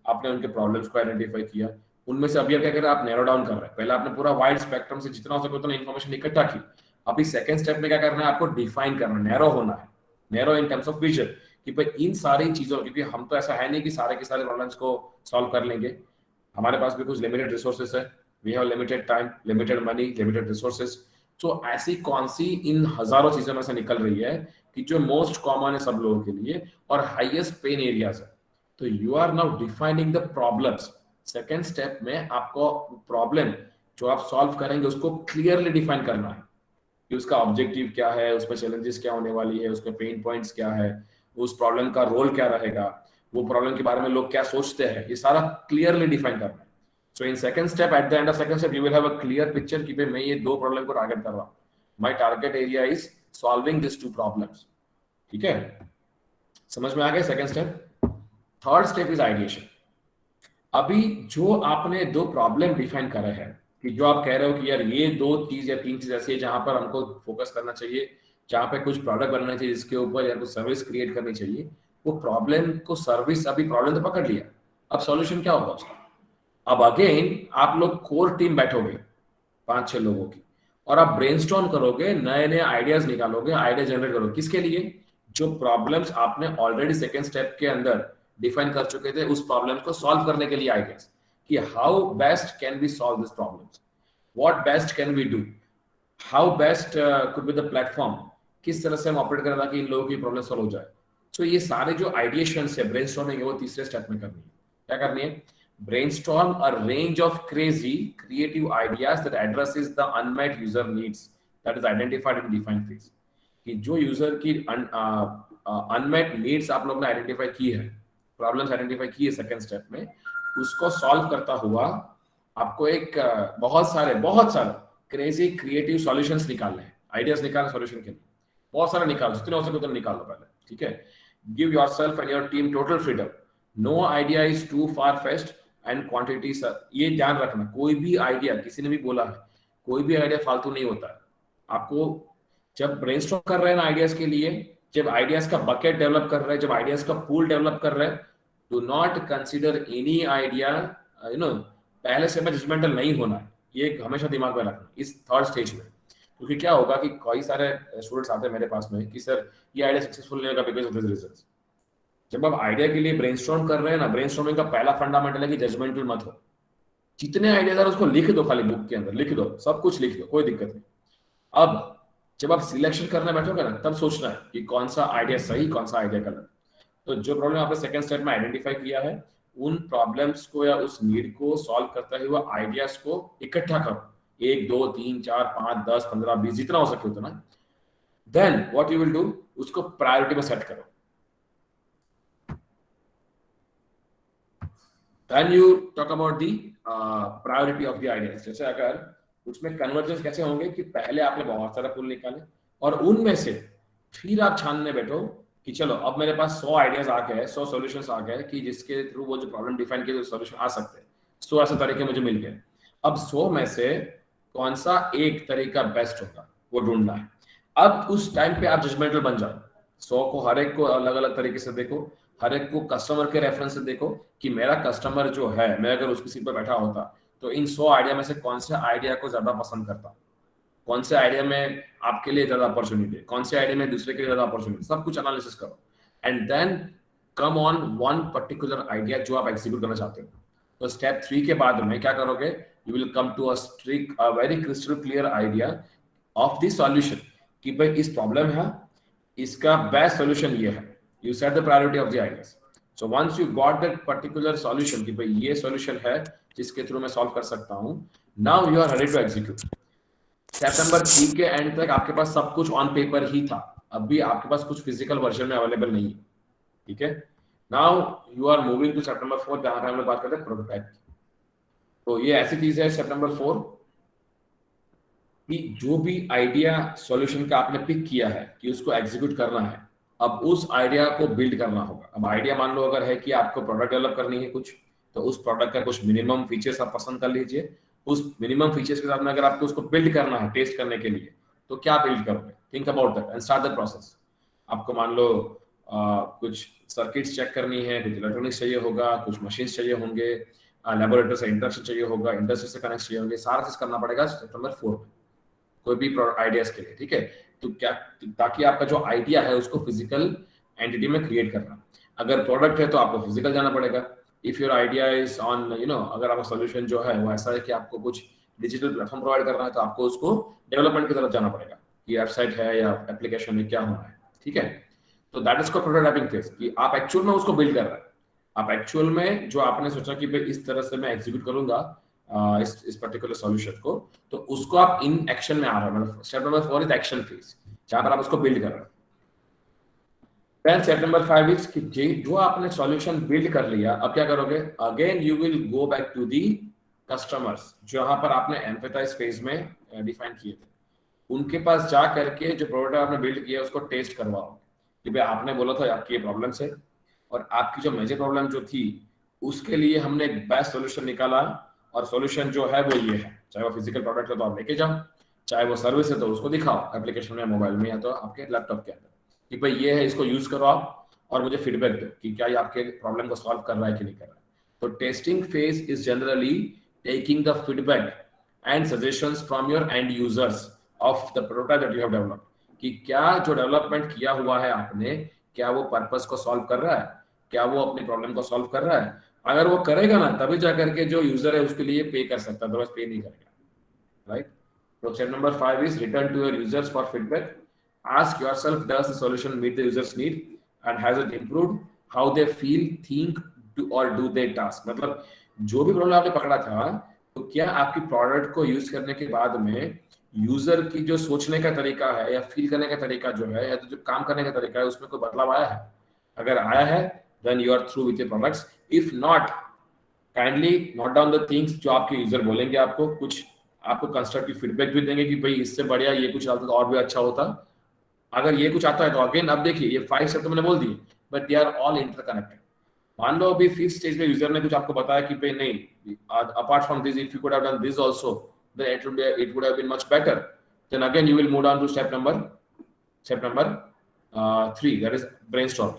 आपने उनके प्रॉब्लम्स को आइडेंटिफाई किया, उनमें से अभी क्या कर रहे हैं, आप नैरो डाउन कर रहे हैं। पहले आपने पूरा वाइड स्पेक्ट्रम से जितना हो सके उतना इन्फॉर्मेशन इकट्ठा की। अभी सेकंड स्टेप में क्या करना है, आपको डिफाइन करना, नैरो होना है, narrow in terms of vision, कि भाई इन सारी चीजों, क्योंकि हम तो ऐसा है नहीं कि सारे के सारे प्रॉब्लम्स को सॉल्व कर लेंगे, हमारे पास भी कुछ लिमिटेड रिसोर्सेस है, we have limited time, limited money, limited resources. तो ऐसी कौन सी इन हजारों चीजों में से निकल रही है कि जो मोस्ट कॉमन है सब लोगों के लिए और हाईएस्ट पेन एरियाज है। तो you are now defining the problems. Second step में आपको प्रॉब्लम जो आप सॉल्व करेंगे उसको क्लियरली डिफाइन करना है कि उसका ऑब्जेक्टिव क्या है, उसमें चैलेंजेस क्या होने वाली है, उसके पेन पॉइंट्स क्या है, उस प्रॉब्लम का रोल क्या रहेगा, वो प्रॉब्लम के बारे में लोग क्या सोचते हैं, ये सारा क्लियरली डिफाइन करना है. So in second step, at the end of second step, you will have a clear picture कि भाई मैं ये दो प्रॉब्लम को टारगेट कर रहा हूँ. My target area is solving this two problems. ठीक है, समझ में आ गया second step. Third step is ideation. अभी जो आपने दो प्रॉब्लम डिफाइन करे हैं, कि जो आप कह रहे हो कि यार ये दो चीज या तीन चीज ऐसी है जहां पर हमको फोकस करना चाहिए, जहां पे कुछ प्रोडक्ट बनाना चाहिए जिसके ऊपर, या कुछ सर्विस क्रिएट करनी चाहिए, वो प्रॉब्लम को सर्विस, अभी प्रॉब्लम तो पकड़ लिया, अब सॉल्यूशन क्या होगा उसका. अब अगेन आप लोग कोर टीम बैठोगे 5-6 लोगों की, और आप ब्रेनस्टॉर्म करोगे, नए नए आइडियाज निकालोगे, आइडिया जनरेट करोगे. किसके लिए? जो प्रॉब्लम्स आपने ऑलरेडी सेकेंड स्टेप के अंदर डिफाइन कर चुके थे, उस प्रॉब्लम को सॉल्व करने के लिए आइडियाज, कि how best can we solve this problems, what best can we do, how best could be the platform, किस तरह से हम ऑपरेट करें ताकि इन लोगों की प्रॉब्लम सॉल्व हो जाए. तो ये सारे जो आइडिएशन है, ब्रेनस्टॉर्मिंग है, वो तीसरे स्टेप में करनी है. क्या करनी है? Brainstorm a range of crazy creative ideas that addresses the unmet user needs that is identified in defined phase. कि जो यूजर की अनमेट नीड्स आप लोग ने आइडेंटिफाई की है, प्रॉब्लम्स आइडेंटिफाई की है सेकंड स्टेप में, उसको सॉल्व करता हुआ आपको एक बहुत सारे क्रेजी क्रिएटिव सॉल्यूशंस निकालने हैं, आइडियाज निकालने सॉल्यूशन के लिए. बहुत सारे निकालो, जितने हो सके उतने निकाल लो पहले. ठीक है, give yourself and your team total freedom. No idea is too far fetched and quantity. ये ध्यान रखना, कोई भी आइडिया, किसी ने भी बोला है, कोई भी आइडिया फालतू नहीं होता है. आपको जब ब्रेनस्टॉर्म कर रहे हैं ना आइडियाज के लिए, जब आइडियाज का बकेट डेवलप कर रहे हैं, जब आइडियाज का पूल डेवलप कर रहे हैं, do not consider any idea, पहले से में जजमेंटल नहीं होना है. ये हमेशा दिमाग में रखना इस थर्ड स्टेज में. क्योंकि क्या होगा कि कई सारे स्टूडेंट्स आते हैं मेरे पास में कि सर ये आइडिया सक्सेसफुल नहीं होगा बिकॉज ऑफ दिस रीजंस. जब आप आइडिया के लिए ब्रेनस्टॉर्म कर रहे हैं ना, ब्रेनस्टॉर्मिंग का पहला फंडामेंटल है कि जजमेंटल मत हो. जितने आइडियाज है उसको लिख दो, खाली बुक के अंदर लिख दो, सब कुछ लिख दो, कोई दिक्कत नहीं. अब जब आप सिलेक्शन करने बैठोगे ना, तब सोचना है कि कौन सा आइडिया सही, कौन सा आइडिया गलत. तो जो प्रॉब्लम आपने सेकंड स्टेप में आइडेंटिफाई किया है, उन प्रॉब्लम्स को या उस नीड को सॉल्व करते हुए आइडियाज को इकट्ठा करो, 1 2 3 4 5 10 15 20 जितना हो सके उतना. Then what you will do, उसको प्रायोरिटी में सेट करो. Then you talk about the priority of the ideas. जैसे अगर उसमें कन्वर्जेंस कैसे होंगे कि पहले आपने बहुत सारा पुल निकाले, और उनमें से फिर आप छानने बैठो कि चलो अब मेरे पास 100 आइडियाज आ गए, 100 सॉल्यूशंस आ गए कि जिसके थ्रू वो जो प्रॉब्लम डिफाइन किए सॉल्यूशन आ सकते हैं. 100 ऐसे तरीके मुझे मिल गए. अब 100 में से कौन सा एक तरीका बेस्ट होगा वो ढूंढना है. अब उस टाइम पे आप जजमेंटल बन जाओ. 100 को हर एक को अलग अलग तरीके से देखो, हर एक को कस्टमर के रेफरेंस से देखो कि मेरा कस्टमर जो है, मैं अगर उसकी सीट पर बैठा होता तो इन 100 आइडिया में से कौन से आइडिया को ज्यादा पसंद करता, कौन से आइडिया में आपके लिए ज्यादा अपॉर्चुनिटी है, कौन से आइडिया में दूसरे के लिए ज्यादा अपॉर्चुनिटी, सब कुछ एनालिसिस करो. And then come on one particular idea जो आप एग्जीक्यूट करना चाहते हो. तो स्टेप 3 के बाद में क्या करोगे, you will come to a very crystal clear idea of this solution कि भाई इस प्रॉब्लम है, इसका बेस्ट सॉल्यूशन ये है. You set the priority of the ideas. So once you got that particular solution कि भाई ये solution है जिसके थ्रू मैं solve कर सकता हूँ, now you are ready to execute. September 3 के end तक आपके पास सब कुछ on paper ही था, अभी आपके पास कुछ physical version में available नहीं है. ठीक है, now you are moving to September 4 जहाँ पे हम लोग बात करते हैं prototype. तो ये ऐसी चीज है September 4 कि जो भी आइडिया सॉल्यूशन का आपने पिक किया है कि उसको एग्जीक्यूट करना है, अब उस आइडिया को बिल्ड करना होगा. अब आइडिया मान लो अगर है कि आपको प्रोडक्ट डेवलप करनी है कुछ, तो उस प्रोडक्ट का कुछ मिनिमम फीचर्स आप पसंद कर लीजिए. उस मिनिमम फीचर्स के साथ में अगर आपको उसको बिल्ड करना है टेस्ट करने के लिए, तो क्या बिल्ड करोगे, think about that and start the process. आपको मान लो कुछ सर्किट्स चेक करनी है, कुछ इलेक्ट्रॉनिक्स चाहिए होगा, कुछ मशीन्स चाहिए होंगे, लेबोरेटरी से इंटरेक्शन चाहिए होगा, इंडस्ट्री से कनेक्ट चाहिए होंगे, सारा चीज करना पड़ेगा सितंबर 4 में कोई भी आइडियाज के लिए. ठीक है, तो क्या, ताकि आपका जो आइडिया है उसको फिजिकल एंटिटी में क्रिएट करना. अगर प्रोडक्ट है तो आपको फिजिकल जाना पड़ेगा. If your idea is on अगर आपका सॉल्यूशन जो है वो ऐसा है कि आपको कुछ डिजिटल प्लेटफॉर्म प्रोवाइड करना है, तो आपको उसको डेवलपमेंट की तरफ जाना पड़ेगा कि वेबसाइट है या एप्लीकेशन में क्या होना है. ठीक है, तो that is called prototyping phase कि आप एक्चुअल में उसको बिल्ड कर रहे हैं. आप एक्चुअल में जो आपने सोचा कि भाई इस तरह से मैं एग्जीक्यूट करूंगा इस पर्टिकुलर सॉल्यूशन को, तो उसको आप इन एक्शन में आ रहे हो. मतलब step number 4 is action phase, जहां पर आप उसको बिल्ड कर रहे हो. देन स्टेप नंबर 5 इज कि जो आपने सॉल्यूशन बिल्ड कर लिया, अब क्या करोगे? Again you will go back to the customers, जहां पर आपने एम्पैथाइज फेज में डिफाइन किए थे, उनके पास जा करके जो प्रोडक्ट आपने बिल्ड किया उसको टेस्ट करवाओ कि भाई आपने बोला था आपकी ये प्रॉब्लम्स है और आपकी जो मेजर प्रॉब्लम जो थी उसके लिए हमने एक बेस्ट सोल्यूशन निकाला, और सोल्यूशन जो है वो ये है। चाहे वो फिजिकल प्रोडक्ट है तो आप लेके जाओ, चाहे वो सर्विस है तो उसको दिखाओ एप्लीकेशन में, मोबाइल में या तो आपके लैपटॉप के अंदर, कि भाई ये है, इसको यूज करो आप और मुझे फीडबैक दो कि क्या ये आपके प्रॉब्लम को सॉल्व कर रहा है कि नहीं कर रहा है। तो testing phase is generally taking the feedback and suggestions from your and users of the product that you have developed, कि क्या जो डेवलपमेंट किया हुआ है आपने, क्या वो पर्पस को सॉल्व कर रहा है, क्या वो अपनी प्रॉब्लम को सॉल्व कर रहा है। अगर वो करेगा ना, तभी जा करके जो यूजर है उसके लिए पे कर सकता है, अदरवाइज पे नहीं करेगा, right? So step number 5 is return to your users for feedback. Ask yourself, does the solution meet the user's need and has it improved how they feel, think, do or do their task? मतलब जो भी problem आपने पकड़ा था, तो क्या आपकी product को यूज करने के बाद में यूजर की जो सोचने का तरीका है या फील करने का तरीका जो है या तो जो काम करने का तरीका है उसमें कोई बदलाव आया है? अगर आया है then you are through with your products. If not, kindly note down the things जो आपके यूजर बोलेंगे आपको, कुछ आपको कंस्ट्रक्टिव फीडबैक भी देंगे कि भाई इससे बढ़िया ये कुछ आता तो और भी अच्छा होता। अगर ये कुछ आता है तो अगेन अब देखिए ये 5 स्टेप तो मैंने बोल दिए, but they are all interconnected. मान लो अभी 5th स्टेज में यूजर ने कुछ आपको बताया कि भाई नहीं, apart from this if you could have done this also then it would have been much better, then again you will move on to step number 3, that is brainstorm.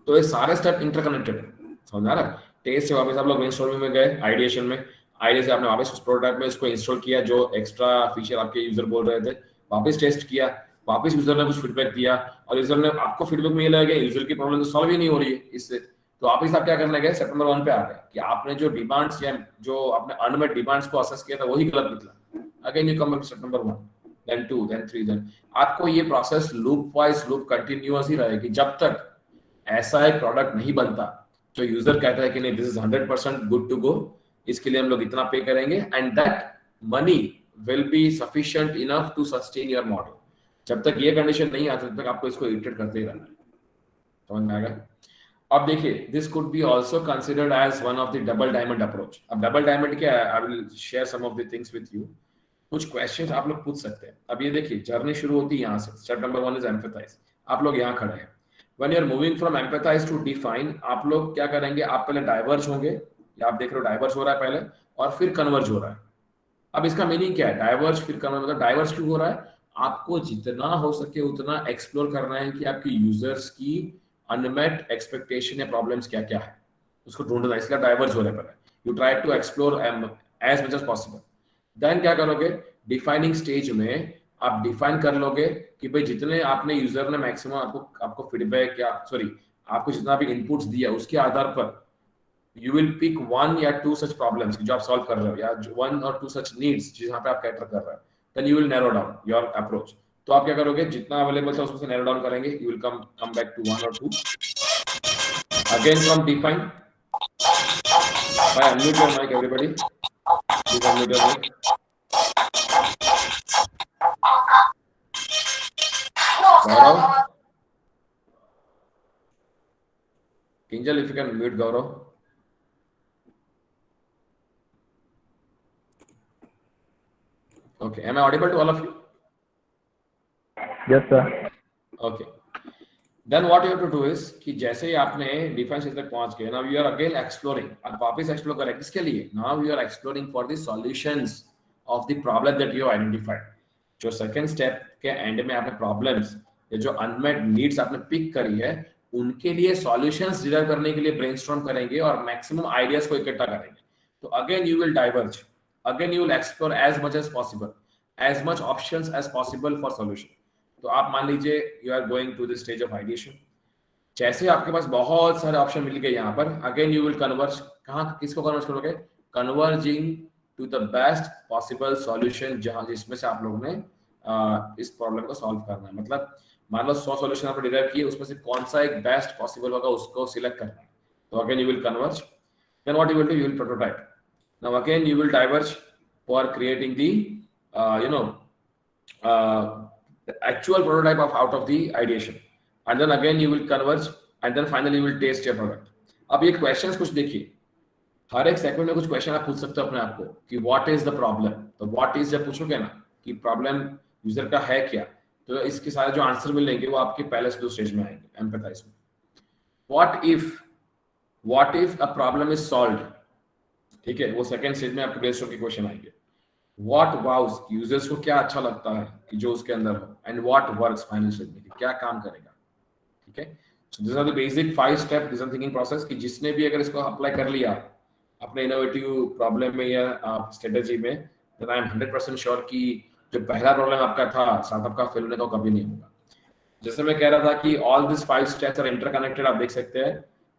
तो ये सारे स्टेप इंटरकनेक्टेड है, समझ आ रहा है? Test से वापस आप लोग ब्रेनस्टॉर्मिंग में गए, आइडिएशन में, आइडिया से आपने वापस उस प्रोडक्ट में इसको इंस्टॉल किया जो एक्स्ट्रा फीचर आपके यूजर बोल रहे थे, वापस टेस्ट किया, वापस यूजर ने कुछ फीडबैक दिया और यूजर ने आपको फीडबैक में ये लगा कि यूजर की प्रॉब्लम तो सॉल्व ही नहीं हो रही है इससे, तो वापस आप क्या करने गए? स्टेप नंबर 1 पे आ गए कि आपने जो डिमांड्स या जो आपने अनमेट डिमांड्स को असेस किया था वही गलत निकला। Again you come back to step number 1, then 2, then 3, then आपको ये process loop wise loop continuous ही रहेगी जब तक ऐसा एक प्रोडक्ट नहीं बनता जो यूजर कहता है कि नहीं this is 100% good to go, इसके लिए हम लोग इतना पे करेंगे and that money will be sufficient enough to sustain your model. जब तक ये कंडीशन नहीं आती तब तक आपको इसको इटरेट करते ही रहना है। समझ में आएगा? अब देखिए, this could be also considered as one of the double diamond approach. अब डबल डायमंड क्या है? I will share some of the things with you. कुछ क्वेश्चंस आप लोग पूछ सकते हैं। अब ये देखिए, जर्नी शुरू होती है यहाँ से। Step number 1 is empathise. आप लोग यहाँ खड़े हैं। When you are moving from empathize to define, आप लोग क्या करेंगे? आप पहले डाइवर्ज होंगे, या आप देख रहे हो डाइवर्ज हो रहा है पहले और फिर कन्वर्ज हो रहा है। अब इसका मीनिंग क्या है? डाइवर्ज फिर कन्वर्ज, मतलब डाइवर्ज क्यों हो रहा है? आपको जितना हो सके उतना एक्सप्लोर करना है कि आपकी यूजर्स की अनमेट एक्सपेक्टेशन या प्रॉब्लम्स क्या क्या है, उसको ढूंढना है, इसलिए डाइवर्ज हो रहा है पहले। You try to explore as much as possible. Then क्या करोगे? डिफाइनिंग स्टेज में आप डिफाइन कर लोगे कि भाई जितने आपने यूजर ने मैक्सिमम आपको फीडबैक या सॉरी आपको जितना भी इनपुट्स दिया उसके आधार पर यू विल पिक 1 या 2 सच प्रॉब्लम्स जो आप सॉल्व कर रहे हो, या 1 और 2 सच नीड्स जहां पे आप कैटर कर रहे हो, then you will narrow down your approach. तो आप क्या करोगे? जितना अवेलेबल था उसमें से नैरो डाउन करेंगे। You will come back to 1 और 2 अगेन फ्रॉम डिफाइन। भाई unmute your mic everybody, please unmute your mic. Gaurav, Kinjal, if you can mute Gaurav. Okay, am I audible to all of you? Yes, sir. Okay. Then what you have to do is कि जैसे ही आपने define stage तक पहुंच गए, now you are again exploring, अब वापस explore करें किसके लिए? Now you are exploring for the solutions of the problem that you have identified. जो सेकंड स्टेप के एंड में आपने प्रॉब्लम्स या जो अनमेट नीड्स आपने पिक करी है उनके लिए सॉल्यूशंस डिराइव करने के लिए ब्रेनस्टॉर्म करेंगे और मैक्सिमम आइडियाज को इकट्ठा करेंगे। तो again you will diverge, again you will explore as much as possible, as much options as possible for solution. तो आप मान लीजिए you are going to the stage of ideation. जैसे आपके पास बहुत सारे ऑप्शन मिल गए यहाँ पर, अगेन यू विल कन्वर्ज। कहाँ किसको कन्वर्ज करोगे? Converging to the best possible solution, जहां जिसमें से आप लोगों ने इस प्रॉब्लम को सॉल्व करना है। मतलब मान लो 100 सॉल्यूशन आपने डिराइव किए, उसमें से कौन सा एक बेस्ट पॉसिबल होगा उसको सिलेक्ट करना है। तो again you will converge. Then what you will do? You will prototype. Now again you will diverge for creating the actual prototype of out of the ideation. and then again you will converge, and then finally you will taste your product. अब ये questions कुछ देखिए, हर एक segment में कुछ question आप पूछ सकते हो अपने आप को कि व्हाट इज द प्रॉब्लम। तो व्हाट इज जब पूछोगे ना कि प्रॉब्लम यूजर का है क्या, तो इसके सारे जो आंसर मिलेंगे वो आपके पहले से 2 स्टेज में आएंगे एम्पैथाइज में। What if a problem is solved, ठीक है, वो सेकंड स्टेज में आपके ब्रेनस्टॉर्म के क्वेश्चन आएंगे। व्हाट वाउस, यूजर्स को क्या अच्छा लगता है कि जो उसके अंदर हो, and what works final stage में, क्या काम करेगा, ठीक है। So this are the basic 5 step design thinking process कि जिसने भी अगर इसको अप्लाई कर लिया अपने इनोवेटिव प्रॉब्लम में या स्ट्रेटेजी में, देन आई एम 100% श्योर कि जो पहला प्रॉब्लम आपका था स्टार्टअप का फेल होने का कभी नहीं होगा। जैसे मैं कह रहा था कि all this 5 steps are interconnected. आप देख सकते हैं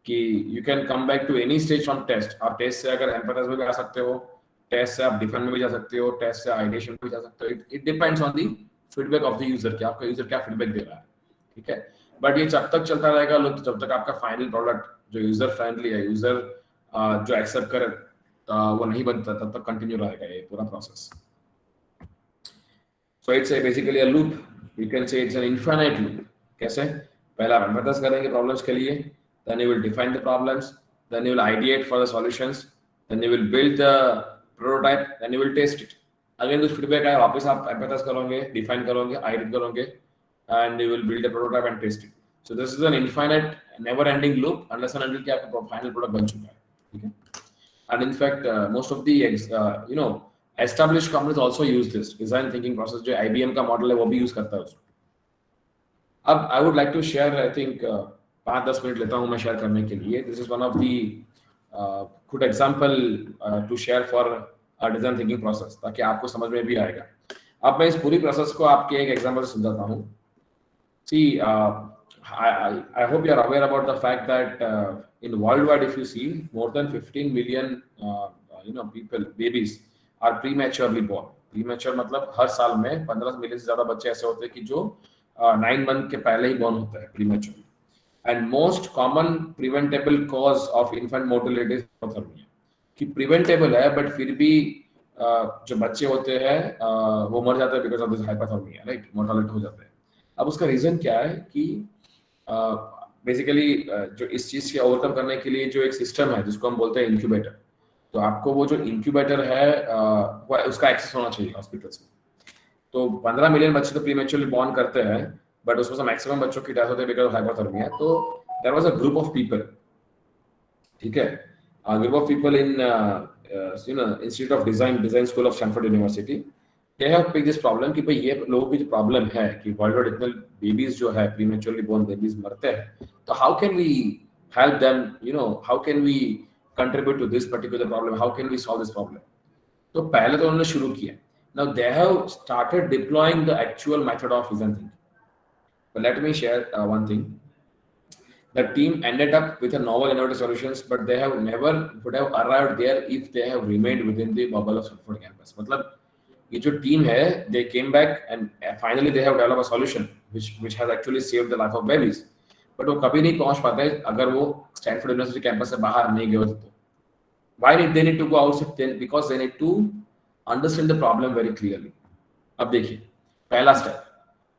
कि you can come back to any stage from test. आप टेस्ट से अगर एम्पैथाइज में भी आ सकते हो, टेस्ट से आप डिफाइन में भी जा सकते हो, टेस्ट से आइडिएशन में भी जा सकते हो। It depends on the feedback of the user कि आपका यूजर क्या फीडबैक दे रहा है, ठीक है। बट ये जब तक चलता रहेगा लोग, जब तक आपका फाइनल प्रोडक्ट जो यूजर फ्रेंडली है, यूजर जो एक्सेप्ट करे वो नहीं बनता, तब तक कंटिन्यू रहेगा ये पूरा प्रोसेस। So it's basically a loop, you can say it's an infinite loop. कैसे? पहले आप एम्पैथाइज करेंगे प्रॉब्लम्स के लिए, then you will define the problems, then you will ideate for the solutions, then you will build the prototype, then you will test it. Again कुछ feedback आए, वापस आप एम्पैथाइज करोगे, डिफाइन करोगे, आइडिएट करोगे, and you will build a prototype and test it. So this is an infinite, never-ending loop unless and until कि आपका final product बन चुका है, ठीक है? And in fact, most of the established companies also use this design thinking process. जो IBM का model है वो भी use करता है उसको। अब I would like to share, I think 5-10 minute लेता हूँ मैं शेयर करने के लिए। This is one of the good example to share for a design thinking process, ताकि आपको समझ में भी आएगा। अब मैं इस पूरी प्रोसेस को आपके एक एग्जांपल से समझाता हूँ। See, I hope you are aware about the fact that in worldwide, if you see, more than 15 million, people, babies are prematurely born. Premature मतलब हर साल में 15 मिलियन से ज़्यादा बच्चे ऐसे होते हैं कि जो 9 मंथ के पहले ही born होता है premature. And most common preventable cause of infant mortality is hypothermia. कि preventable है, but फिर भी जो बच्चे होते हैं वो मर जाते हैं because of this hypothermia, right? Mortality हो जाता है। अब उसका रीजन क्या है कि बेसिकली जो इस चीज से ओवरकम करने के लिए जो एक सिस्टम है जिसको हम बोलते हैं इंक्यूबेटर, तो आपको वो जो इंक्यूबेटर है उसका एक्सेस होना चाहिए हॉस्पिटल्स में। तो 15 मिलियन बच्चे तो प्रीमेच्योरली बॉर्न करते हैं, बट उसमें से मैक्सिमम बच्चों की डेथ होती है बिकॉज ऑफ हाइपोथर्मिया। तो there was a group of people, ठीक है, group of people in institute of design school of Stanford University. They have picked this problem कि भाई ये लोगों की जो प्रॉब्लम है कि वर्ल्ड वाइड इतने बेबीज जो है प्रीमेच्योरली बोर्न बेबीज मरते हैं, तो how can we help them, how can we contribute to this particular problem, how can we solve this problem. तो पहले तो उन्होंने शुरू किया, now they have started deploying the actual method of design thinking. But let me share one thing, the team ended up with a novel innovative solutions, but they have never would have arrived there if they have remained within the bubble of Stanford campus. मतलब ये जो team है, they came back and finally they have developed a solution which has actually saved the life of babies. But वो कभी नहीं पहुंच पाते अगर वो स्टैनफोर्ड यूनिवर्सिटी कैंपस से बाहर नहीं गए होते। तो why did they need to go outside? Then because they need to understand the problem very clearly. अब देखिए पहला स्टेप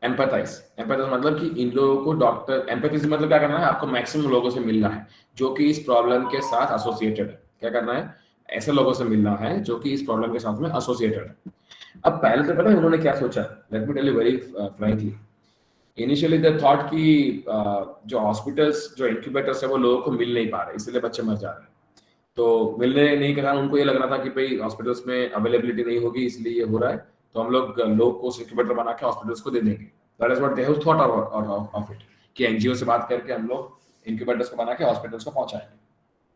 एम्पैथाइज। एम्पैथाइज मतलब कि इन लोगों को डॉक्टर, एम्पैथाइज मतलब क्या करना है, आपको मैक्सिमम लोगों से मिलना है जो कि इस प्रॉब्लम के साथ एसोसिएटेड है। क्या करना है, ऐसे लोगों से मिलना है जो कि इस प्रॉब्लम के साथ में एसोसिएटेड है। अब पहले तो पता है उन्होंने क्या सोचा, let me tell you very frankly. Initially they thought कि जो हॉस्पिटल्स, जो इंक्यूबेटर्स है वो लोगों को मिल नहीं पा रहे, इसलिए बच्चे मर जा रहे हैं। तो मिलने नहीं के कारण उनको ये लग रहा था कि भाई हॉस्पिटल्स में अवेलेबिलिटी नहीं होगी इसलिए ये हो रहा है, तो हम लोग को इंक्यूबेटर बना के हॉस्पिटल्स को दे देंगे। That is what they have thought of it कि एनजीओ से बात करके हम लोग इंक्यूबेटर्स को बना के हॉस्पिटल्स को पहुंचाएंगे,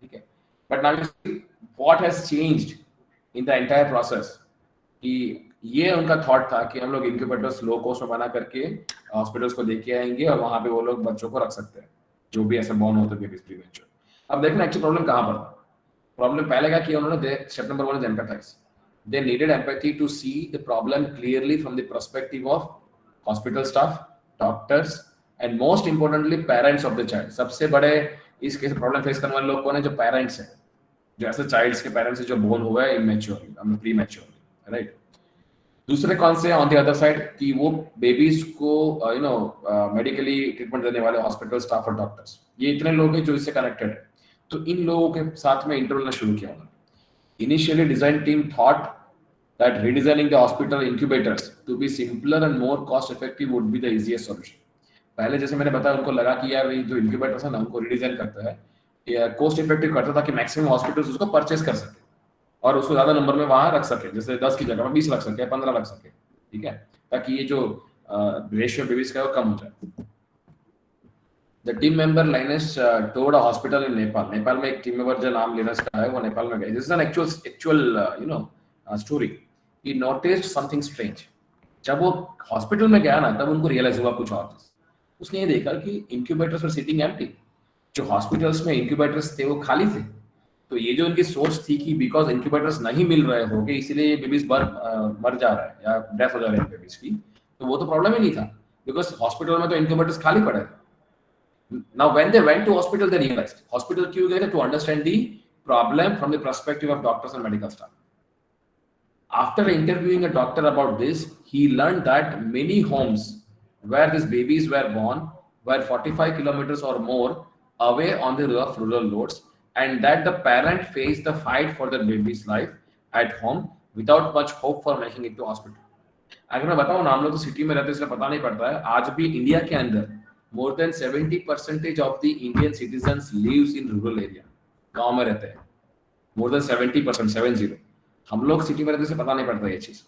ठीक है। But now you see what has changed in the entire process, कि ये उनका थॉट था कि हम लोग इंक्यूबेटर्स लो कॉस्ट में बना करके हॉस्पिटल्स को देके आएंगे और वहां पे वो लोग बच्चों को रख सकते हैं जो भी ऐसे बॉर्न होते हैं प्रीमेच्योर। अब देखना एक्चुअली प्रॉब्लम कहां पर था। प्रॉब्लम पहले क्या किया उन्होंने, step number 1 is empathize. They needed empathy to see the problem clearly from the perspective of hospital staff, doctors and most importantly parents of the child. सबसे बड़े इस केस प्रॉब्लम फेस करने वाले लोग कौन है, जो पेरेंट्स हैं, जो ऐसे चाइल्ड्स के पेरेंट्स जो बोर्न हुआ है इमेच्योरली, प्रीमेच्योरली, राइट। दूसरे कौन से ऑन द अदर साइड कि वो बेबीज को मेडिकली ट्रीटमेंट देने वाले हॉस्पिटल स्टाफ और डॉक्टर्स, ये इतने लोग हैं जो इससे कनेक्टेड है। तो इन लोगों के साथ में इंटरव्यू शुरू किया उन्होंने। Initially design team thought that redesigning the hospital incubators to be simpler and more cost effective would be the easiest solution। पहले जैसे मैंने बताया उनको लगा कि यार ये जो इंक्यूबेटर्स है ना उनको रिडिजाइन करता है, ये कोस्ट इफेक्टिव करता था कि मैक्सिमम हॉस्पिटल्स उसको परचेस कर सके और उसको ज्यादा नंबर में वहां रख सके, जैसे 10 की जगह में 20 रख सके, 15 रख सके, ठीक है, ताकि ये जो रेशियो बेबीज का है वो कम हो जाए। The team member lines toward a hospital in Nepal. Nepal में एक टीम मेंबर जो नाम लेना का है वो नेपाल में गए। This is an actual story. He noticed something strange. जब वो हॉस्पिटल में गया ना तब उनको रियलाइज हुआ कुछ और। उसने ये देखा कि इंक्यूबेटर्स वर सिटिंग एम्प्टी। जो हॉस्पिटल्स में इंक्यूबेटर्स थे वो खाली थे। तो ये जो उनकी सोच थी कि बिकॉज इंक्यूबेटर्स नहीं मिल रहे होंगे इसीलिए ये बेबीज मर जा रहा है या डेथ हो जा रही है बेबीज की, तो वो तो प्रॉब्लम ही नहीं था, बिकॉज हॉस्पिटल में तो इंक्यूबेटर्स खाली पड़े थे। Now when they went to hospital they realised, hospital क्यों गए थे? To understand the problem from the perspective of doctors and medical staff. After interviewing a doctor about this, he learned that many homes where these babies were born were 45 kilometers or more away on the rough rural roads, and that the parent faced the fight for their baby's life at home without much hope for making it to hospital. अगर मैं बताऊं ना, हम लोग तो city में रहते हैं इसलिए पता नहीं पड़ता है, आज भी इंडिया के अंदर more than 70% of the Indian citizens lives in rural area. गांव में रहते हैं मोर देन 70%, 70। हम लोग सिटी में रहते से पता नहीं पड़ता ये चीज।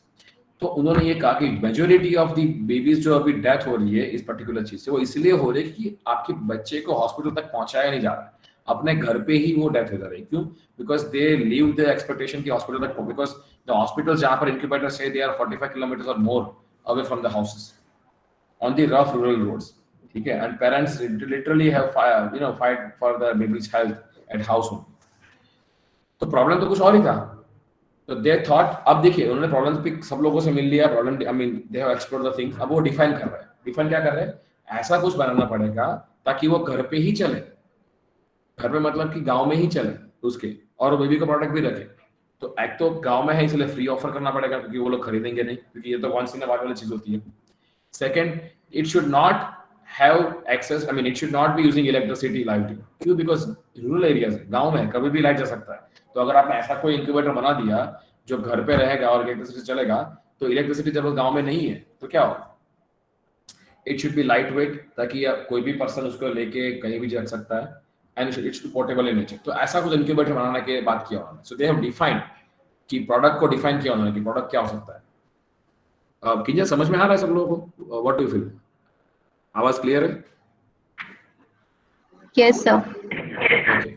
तो उन्होंने ये कहा कि मेजोरिटी ऑफ द बेबीज जो अभी डेथ हो रही है इस पर्टिकुलर चीज से, वो इसलिए हो रही है कि आपके बच्चे को हॉस्पिटल तक पहुंचाया नहीं जा रहा है, अपने घर पे ही वो डेथ हो जा रही है। क्यों? Because they leave the expectation की हॉस्पिटल तक, बिकॉज द हॉस्पिटल जहां पर इंक्यूबेटर से दे आर 45 किलोमीटर और more away from the houses on the rough rural roads, ठीक है, and parents literally have fight for the babies health at house home. तो problem तो कुछ और ही था। तो दे थॉट, अब देखिए उन्होंने प्रॉब्लम पिक सब लोगों से मिल लिया, problem I mean they have explored the things. अब वो डिफाइन कर रहे हैं। डिफाइन क्या कर रहे हैं? ऐसा कुछ बनाना पड़ेगा ताकि वो घर पे ही चले, घर पे मतलब कि गांव में ही चले उसके, और वो बेबी का प्रोडक्ट भी रखे। तो एक तो गांव में है इसलिए फ्री ऑफर करना पड़ेगा क्योंकि वो लोग खरीदेंगे नहीं, क्योंकि ये तो वंस इन अ वाइल वाली चीज होती है। Second, it should not have access, I mean it should not be using electricity light. क्यों? बिकॉज रूरल एरियाज है, गांव में कभी भी लाइट जा सकता है। तो अगर आपने ऐसा कोई इंक्यूबेटर बना दिया जो घर पे रहेगा और इलेक्ट्रिसिटी चलेगा, तो इलेक्ट्रिसिटी जब गांव में नहीं है तो क्या होगा? It should be light weight ताकि कोई भी पर्सन उसको लेके कहीं भी रख सकता है, and it should be portable in nature. तो ऐसा कुछ इंक्यूबेटर बनाने के बात किया उन्होंने। सो दे हैव डिफाइंड कि प्रोडक्ट को डिफाइन किया उन्होंने कि प्रोडक्ट क्या हो सकता है। किंजल समझ में आ रहा है सब लोगों को? What do you feel? आवाज क्लियर है? Yes, sir. Okay.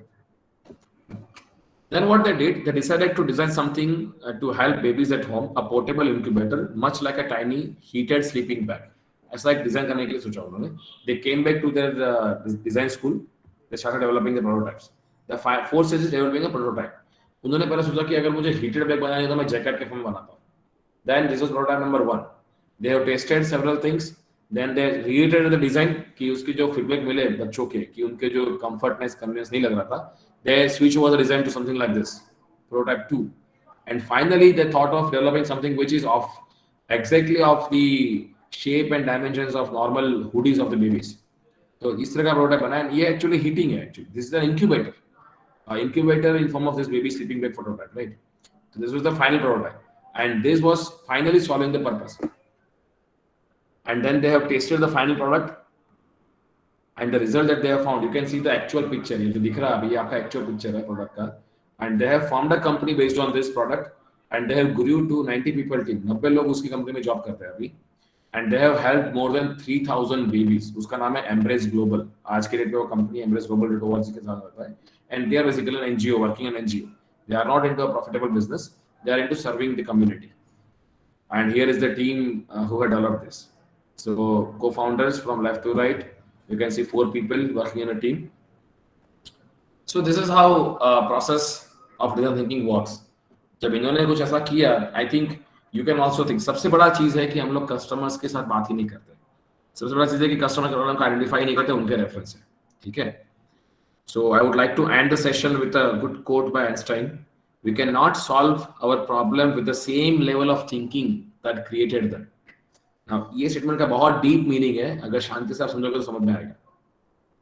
Then what they did, they decided to design something to help babies at home, a portable incubator, much like a tiny heated sleeping bag. ऐसा एक design करने के लिए सोचा उन्होंने। They came back to their design school. They started developing the prototypes. The 4 stages developing a prototype. उन्होंने पहले सोचा कि अगर मुझे heated bag बनानी है तो मैं जैकेट के फॉर्म में बनाता हूँ। Then this was prototype number 1. They have tested several things. Then they reiterated the design कि उसकी जो फीडबैक मिले बच्चों के कि उनके जो कंफर्टनेस कन्वीनियंस नहीं लग रहा था, they switch over the design to something like this, prototype 2, and finally they thought of developing something which is of exactly of the shape and dimensions of normal hoodies of the babies. तो इस तरह का prototype बना है। ये actually heating है, actually this is an incubator in form of this baby sleeping bag prototype, right? So this was the final prototype, and this was finally solving the purpose. And then they have tested the final product, and the result that they have found, you can see the actual picture. ये जो दिख रहा है अभी, ये आपका actual picture है product का, and they have formed a company based on this product, and they have grew to 90 people team. 90 लोग उसकी कंपनी में जॉब करते हैं अभी, and they have helped more than 3000 babies. उसका नाम है Embrace Global. आज के डेट पे वो कंपनी embraceglobal.org के साथ होता है, and they are basically an NGO, working an NGO. They are not into a profitable business. They are into serving the community. And here is the team who had developed this. So co-founders from left to right, you can see 4 people working in a team. So this is how process of design thinking works. जब इन्होंने कुछ ऐसा किया, I think you can also think. सबसे बड़ा चीज है कि हम लोग कस्टमर्स के साथ बात ही नहीं करते। सबसे बड़ा चीज है कि कस्टमर के प्रॉब्लम को आइडेंटिफाई नहीं करते, उनके रेफरेंस से, ठीक है। So I would like to end the session with a good quote by Einstein. We cannot solve our problem with the same level of thinking that created them. Now ये statement का बहुत deep meaning है, अगर शांति से आप समझोगे तो समझ में आएगा.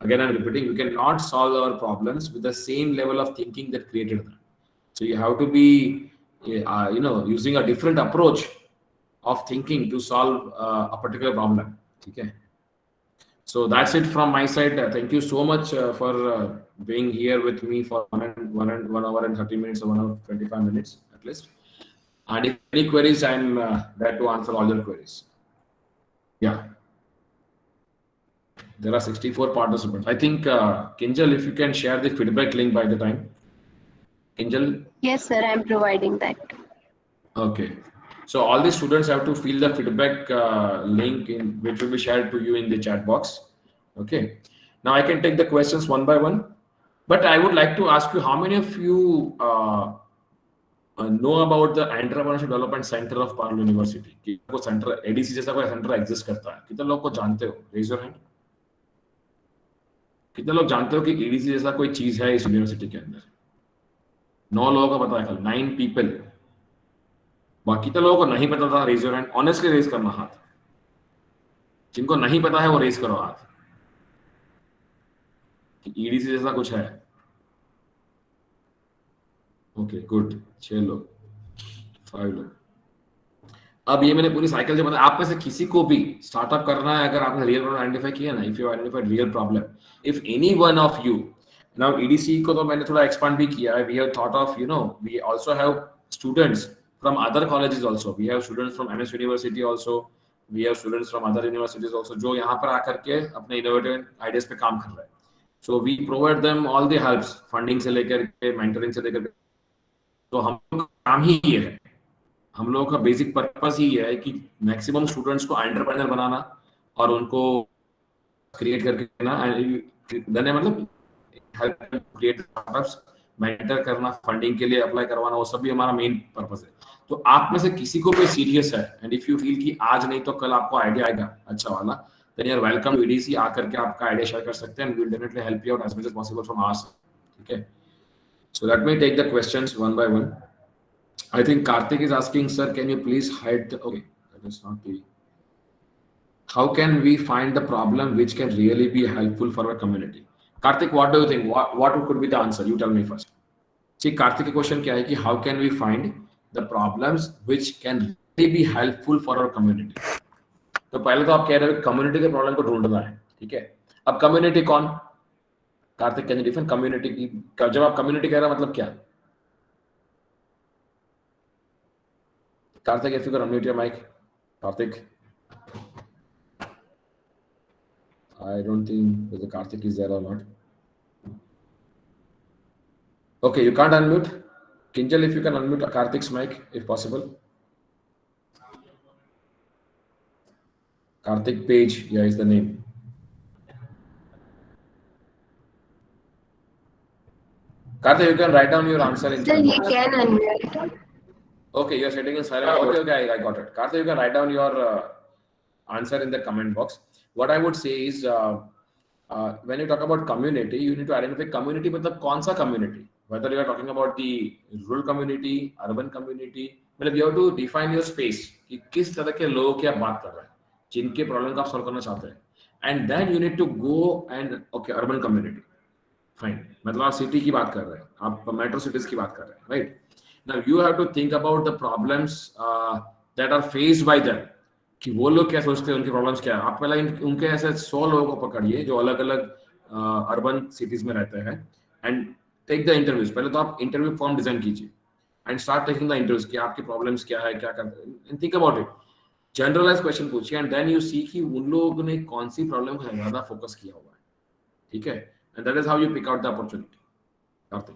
Again, I'm repeating, we cannot solve our problems with the same level of thinking that created them. So you have to be, using a different approach of thinking to solve a particular problem. Okay. So that's it from my side. Thank you so much for being here with me for 1 hour and 30 minutes or 1 hour 25 minutes at least. And if any queries, I'm there to answer all your queries. Yeah. There are 64 participants. I think, Kinjal, if you can share the feedback link by the time. Kinjal? Yes, sir, I'm providing that. Okay. So all the students have to fill the feedback link which will be shared to you in the chat box. Okay. Now I can take the questions one by one. But I would like to ask you, how many of you know about the Entrepreneurship Development Center of Parle University? कि वो center ADC जैसा कोई center exist करता है? कितने लोग को जानते हो? Raise your hand. कितने लोग जानते हो कि ADC जैसा कोई चीज है इस यूनिवर्सिटी के अंदर? 9 लोगों को पता है कल. 9 people. बाकी कितने लोगों को नहीं पता था? Raise your hand. Honestly raise करना हाथ. जिनको नहीं पता है वो raise करो हाथ. कि EDC जैसा कुछ है. Okay good. 6 लोग, 5 लोग. अब ये मैंने पूरी साइकिल से बताया. आप में से किसी को भी स्टार्टअप करना है, अगर आपने रियल प्रॉब्लम आइडेंटिफाई किया ना, if you identified real problem, if any one of you, now EDC को तो मैंने थोड़ा एक्सपांड भी किया है. We have thought of, we also have students from other colleges also. We have students from MS university also. We have students from other universities also, जो यहाँ पर आकर के अपने इनोवेटिव आइडियाज पे काम कर रहे हैं. So we provide them all the helps, funding से लेकर के, मेंटरिंग से लेकर. तो हम लोग का काम ही ये है, हम लोगों का बेसिक पर्पस ही है कि मैक्सिमम स्टूडेंट्स को एंटरप्रेन्योर बनाना और उनको क्रिएट करके देना. देने मतलब हेल्प क्रिएट स्टार्टअप्स, मेंटर करना, फंडिंग के लिए अप्लाई करवाना, वो सब भी हमारा मेन पर्पस है. तो आप में से किसी को भी सीरियस है एंड इफ यू फील कि आज नहीं तो कल आपको आइडिया आएगा अच्छा वाला, then you are welcome to EDC. आकर के आपका आइडिया शेयर कर सकते हैं. We will definitely help you out as much as possible from our side. ठीक है. So let me take the questions one by one. I think Karthik is asking, sir, can you please hide the... Okay, that is not the... How can we find the problem which can really be helpful for our community? Karthik, what do you think? What could be the answer? You tell me first. See, Karthik का question क्या है कि how can we find the problems which can really be helpful for our community? तो पहले तो आप कह रहे हो community के problem को ढूंढना है. ठीक है. अब community कौन? Karthik, can you define community की? जब आप कम्युनिटी कह रहे हैं मतलब क्या? Karthik, if you can unmute your mic. Karthik, I don't think whether Karthik is there or not. Okay, you can't unmute. Kinjal, if you can unmute Karthik's mic if possible. Karthik Page, yeah, is the name. Karthik, you can write down your answer in Sir, chat you box. can unmute. Okay, you're sitting in silent. Okay, I got it. Karthik, you can write down your answer in the comment box. What I would say is, when you talk about community, you need to identify community, मतलब कौन सा community? Whether you are talking about the rural community, urban community, मतलब you have to define your space कि किस तरह के लोगों की आप बात कर रहे हैं, जिनके प्रॉब्लम का आप सॉल्व करना चाहते हैं. And then you need to go and okay, urban community. Fine, मतलब आप सिटी की बात कर रहे हैं, आप मेट्रो सिटीज की बात कर रहे हैं, right? Now you have to think about the problems that are faced by them, कि वो लोग क्या सोचते हैं, उनकी प्रॉब्लम्स क्या है. आप पहले उनके ऐसे 100 लोगों को पकड़िए जो अलग अलग अर्बन सिटीज में रहते हैं एंड टेक द इंटरव्यूज. पहले तो आप इंटरव्यू फॉर्म डिजाइन कीजिए and start taking the interviews कि आपकी प्रॉब्लम्स क्या है, क्या करते हैं, and think about it. Generalise question पूछिए एंड देन यू सी कि उन लोगों ने कौन सी प्रॉब्लम को ज्यादा फोकस किया हुआ है. ठीक है. And that is how you pick out the opportunity.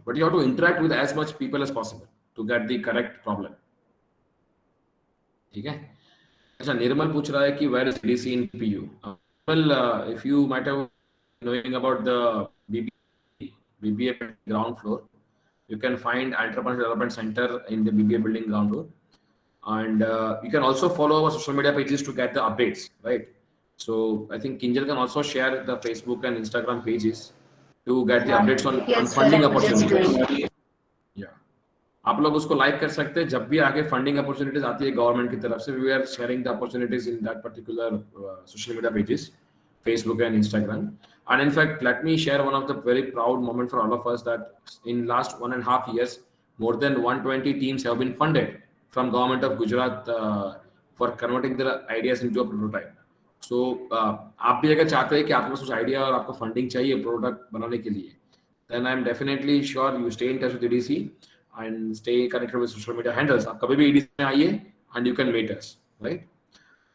But you have to interact with as much people as possible to get the correct problem. ठीक है. अच्छा, निर्मल पूछ रहा है कि where is CDC in PU? Well, if you might have knowing about the BBA ground floor, you can find Entrepreneurship Development Center in the BBA building ground floor, and you can also follow our social media pages to get the updates, right? So I think Kinjal can also share the Facebook and Instagram pages to get the updates on Yes, sir, funding I'm just opportunities. doing it. Yeah. आप लोग उसको like कर सकते हैं। जब भी आगे funding opportunities आती है गवर्नमेंट की तरफ से, we are sharing the opportunities in that particular social media pages, Facebook and Instagram. And in fact, let me share one of the very proud moment for all of us, that in last 1.5 years, more than 120 teams have been funded from government of Gujarat for converting their ideas into a prototype. So आप भी अगर चाहते हैं कि आपके पास कुछ idea और आपको फंडिंग चाहिए प्रोडक्ट बनाने के लिए, then I'm definitely sure you stay in touch with EDC and stay connected with social media handles. आप कभी भी EDC में आइए and you can meet us, right?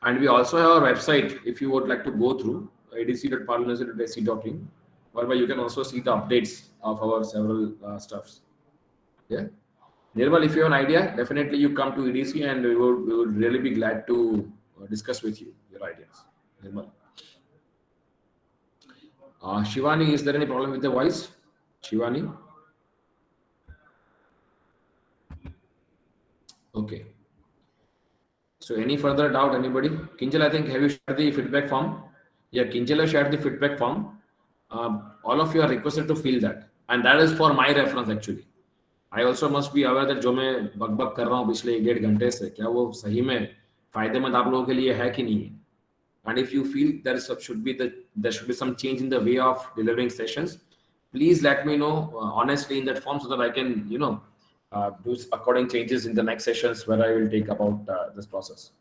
And we also have our website if you would like to go through adc.parliament.ac.in, whereby you can also see the updates of our several stuffs. Yeah, Nirmal, if you have an idea, definitely you come to EDC and we would really be glad to discuss with you your ideas. Nirmal. Shivani, is there any problem with the voice? Shivani? Okay. So any further doubt, anybody? Kinjal, I think, have you shared the feedback form? Yeah, Kinjal has shared the feedback form. All of you are requested to fill that. And that is for my reference actually. I also must be aware that जो मैं बकबक कर रहा हूँ पिछले 1.5 घंटे से, क्या वो सही में फायदेमंद आप लोगों के लिए है कि नहीं है? And if you feel there should be some change in the way of delivering sessions, please let me know honestly in that form so that I can, do according changes in the next sessions where I will take about this process.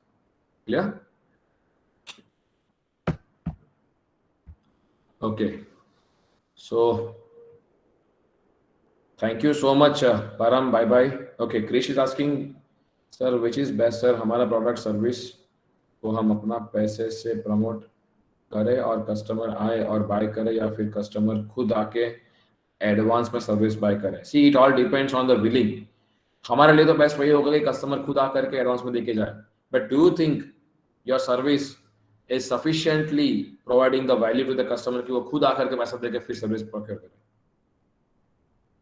Clear? Okay. So thank you so much, Param. Bye bye. Okay, Krish is asking, sir, which is best, sir? हमारा product service को हम अपना पैसे से promote करें और customer आए और बाय करे, या फिर कस्टमर खुद आके एडवांस में सर्विस बाय करे? See it all depends on the willing. हमारे लिए तो बेस्ट वही होगा कि कस्टमर खुद आकर के एडवांस में देके जाए. But do you think your service is sufficiently providing the value to the customer कि वो खुद आकर के पैसा देके फिर सर्विस प्रोक्योर करे?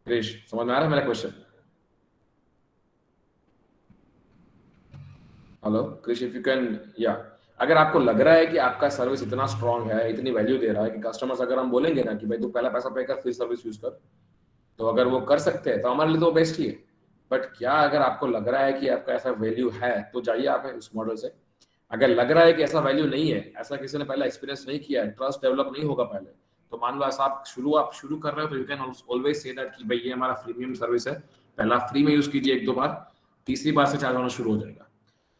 क्रिश, समझ में आ रहा है मेरा question? Hello Krish, if you can, या अगर आपको लग रहा है कि आपका सर्विस इतना स्ट्रांग है, इतनी वैल्यू दे रहा है कि कस्टमर्स, अगर हम बोलेंगे ना कि भाई तू पहला पैसा पे कर फिर सर्विस यूज कर, तो अगर वो कर सकते हैं तो हमारे लिए तो बेस्ट ही है. बट क्या अगर आपको लग रहा है कि आपका ऐसा वैल्यू है, तो जाइए आप उस मॉडल से. अगर लग रहा है कि ऐसा वैल्यू नहीं है, ऐसा किसी ने पहले एक्सपीरियंस नहीं किया है, ट्रस्ट डेवलप नहीं होगा पहले, तो मान लो ऐसा आप शुरू कर रहे हो, तो you can always say that कि भाई ये हमारा प्रीमियम सर्विस है, पहला फ्री में यूज कीजिए 1-2 बार, तीसरी बार से चार्ज होना शुरू हो जाएगा.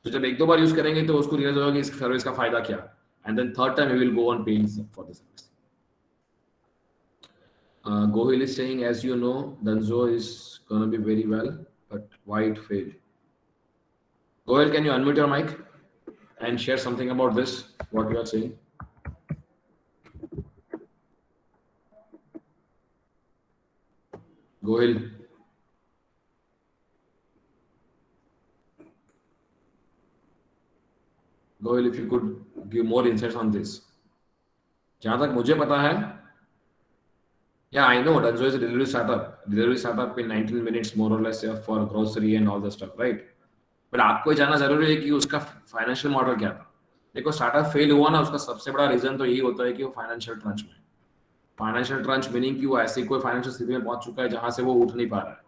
तो जब 1-2 बार यूज करेंगे तो उसको रियलाइज होगा कि इस सर्विस का फायदा क्या है, and then third time we will go on paying for the service. Gohil is saying, as you know, Danzo is gonna be very well, but why it failed? Gohil, can you unmute your mic and share something about this, what you are saying? Gohil. Gohil, if you could give more insights on this. जहाँ तक मुझे पता है, yeah, I know Danzo is a delivery startup in 19 minutes more or less for grocery and all the stuff, right? But आपको ये जानना जरूरी है कि उसका फाइनेंशियल मॉडल क्या था. देखो, स्टार्टअप फेल हुआ ना, उसका सबसे बड़ा रीजन तो यही होता है कि वो फाइनेंशियल ट्रंच में. फाइनेंशियल ट्रंच मीनिंग कि वो ऐसी कोई फाइनेंशियल स्थिति में पहुंच चुका है जहां से वो उठ नहीं पा रहा है.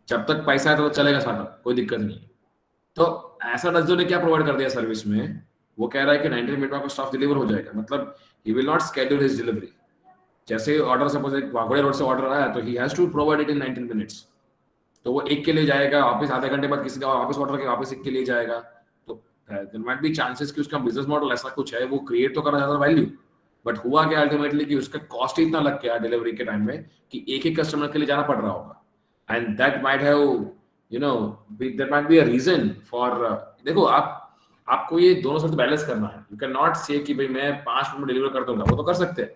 जब तक पैसा है तो चलेगा स्टार्टअप, कोई दिक्कत नहीं. तो ऐसा Danzo ने क्या प्रोवाइड कर दिया सर्विस में, वो कह रहा है कि 90 मिनट में आपको स्टफ डिलीवर हो जाएगा. मतलब he will not schedule his delivery. जैसे ऑर्डर सपोज एक वाघोड़े रोड से ऑर्डर आया तो he has to provide it in 19 minutes. तो वो एक के लिए जाएगा, वापस आधे घंटे बाद किसी का वापस ऑर्डर के वापस एक के लिए जाएगा. तो देयर माइट बी चांसेस कि उसका बिजनेस मॉडल ऐसा कुछ है, वो क्रिएट तो करना चाहता है वैल्यू, बट हुआ क्या अल्टीमेटली कि उसका कॉस्ट इतना लग गया डिलीवरी के टाइम में कि एक एक कस्टमर के लिए जाना पड़ रहा होगा. And that might have that might be a reason for. देखो, आपको ये दोनों साथ बैलेंस करना है. यू कैन नॉट से कि भाई मैं 5 मिनट में डिलीवर कर दूंगा, वो तो कर सकते हैं,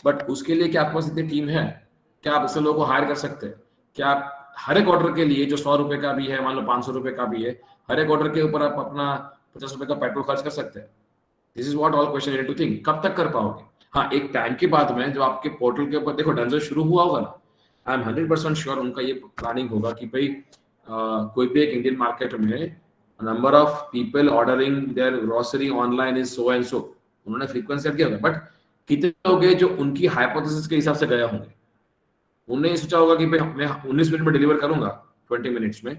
बट उसके लिए क्या आपके पास इतनी टीम है? क्या आप ऐसे लोगों को हायर कर सकते हैं? क्या आप हर एक ऑर्डर के लिए जो 100 रुपए का भी है, मान लो 500 रुपए का भी है, हर एक ऑर्डर के ऊपर आप अपना 50 रुपए का पेट्रोल खर्च कर सकते हैं? This is what all question you need to think. कब तक कर पाओगे? हाँ, एक टाइम के बाद में जो आपके पोर्टल के ऊपर देखो Danzo शुरू हुआ होगा ना, आई एम 100% श्योर उनका ये प्लानिंग होगा कि भाई कोई भी एक इंडियन मार्केट में number of people ordering their grocery online is so and so. उन्होंने फ्रीक्वेंसी सेट किया होगा, बट कितने लोग हैं जो उनकी हाइपोथेसिस के हिसाब से गए होंगे? उन्होंने सोचा होगा कि भाई मैं 19 मिनट में डिलीवर करूंगा, 20 मिनट्स में,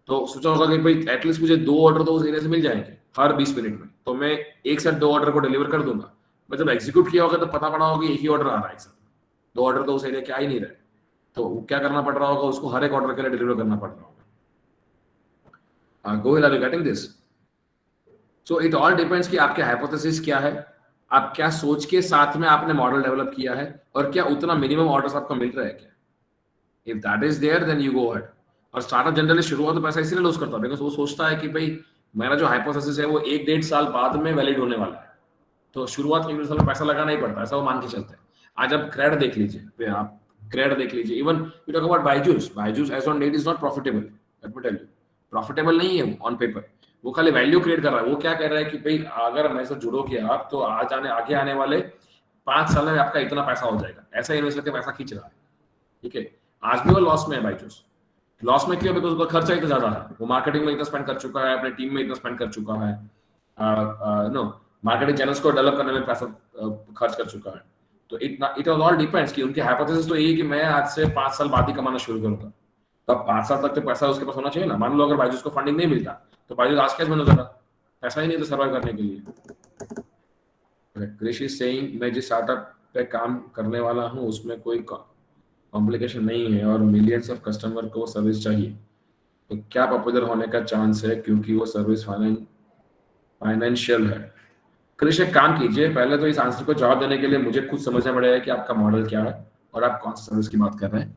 तो सोचा होगा कि भाई एटलीस्ट मुझे 2 ऑर्डर तो उस एरिया से मिल जाएंगे हर 20 मिनट में, तो मैं एक साथ 2 ऑर्डर को डिलीवर कर दूंगा। मैं जब एग्जीक्यूट किया होगा तो पता पड़ा होगा कि एक ही ऑर्डर आ रहा है एक साथ, 2 ऑर्डर तो उस एरिया के आ ही नहीं रहे, तो क्या करना पड़ रहा होगा, उसको हर एक ऑर्डर के लिए डिलीवर करना पड़ रहा होगा। Gohil, are you getting this? So it all depends कि आपके हाइपोथेसिस क्या है, आप क्या सोच के साथ में आपने मॉडल डेवलप किया है, और क्या उतना मिनिमम ऑर्डर्स आपको मिल रहा है क्या। If that is there then you go ahead. और स्टार्टअप जनरली शुरुआत तो पैसा इसीलिए लूज करता है बिकॉज वो सोचता है कि भाई मेरा जो हाइपोथेसिस है वो 1-1.5 साल बाद में वैलिड होने वाला है, तो शुरुआत के 1-1.5 साल में पैसा लगाना ही पड़ता है, ऐसा वो मान के चलते हैं। आज आप क्रेड देख लीजिए, आप क्रेड देख लीजिए, even you talk about Byju's, Byju's as on date is not profitable, let me tell you, profitable नहीं है ऑन पेपर, वो खाली वैल्यू क्रिएट कर रहा है। वो क्या कह रहा है कि भाई अगर मेरे से जुड़ोगे आप तो आगे आने वाले 5 साल में आपका इतना पैसा हो जाएगा, ऐसा इन्वेस्टर के पैसा खींच रहा है। ठीक है, आज भी वो लॉस में है बायजूस। लॉस में क्यों? बिकॉज उसका खर्चा इतना ज्यादा है, वो मार्केटिंग में इतना स्पेंड कर चुका है, अपने टीम में इतना स्पेंड कर चुका है, नो मार्केटिंग चैनल्स को डेवलप करने में पैसा खर्च कर चुका है। तो इट ऑल डिपेंड्स कि उनकी हाइपोथेसिस तो यही कि मैं आज से 5 साल बाद ही कमाना शुरू करूंगा, तो अब 5 साल तक तो पैसा उसके पास होना चाहिए ना। मान लो अगर बायजूस को फंडिंग नहीं मिलता तो बायजूस आज कैसे बन जाता, पैसा ही नहीं था सर्वाइव करने के लिए। कृषि सेइंग, मैं जिस स्टार्टअप पे काम करने वाला हूँ उसमें कोई कॉम्प्लिकेशन नहीं है और मिलियंस ऑफ कस्टमर को सर्विस चाहिए, तो क्या पॉपुलर होने का चांस है क्योंकि वो सर्विस फाइनेंशियल है। कृषि एक काम कीजिए, पहले तो इस आंसर को जवाब देने के लिए मुझे खुद समझना पड़ेगा कि आपका मॉडल क्या है और आप कौन सी सर्विस की बात कर रहे हैं।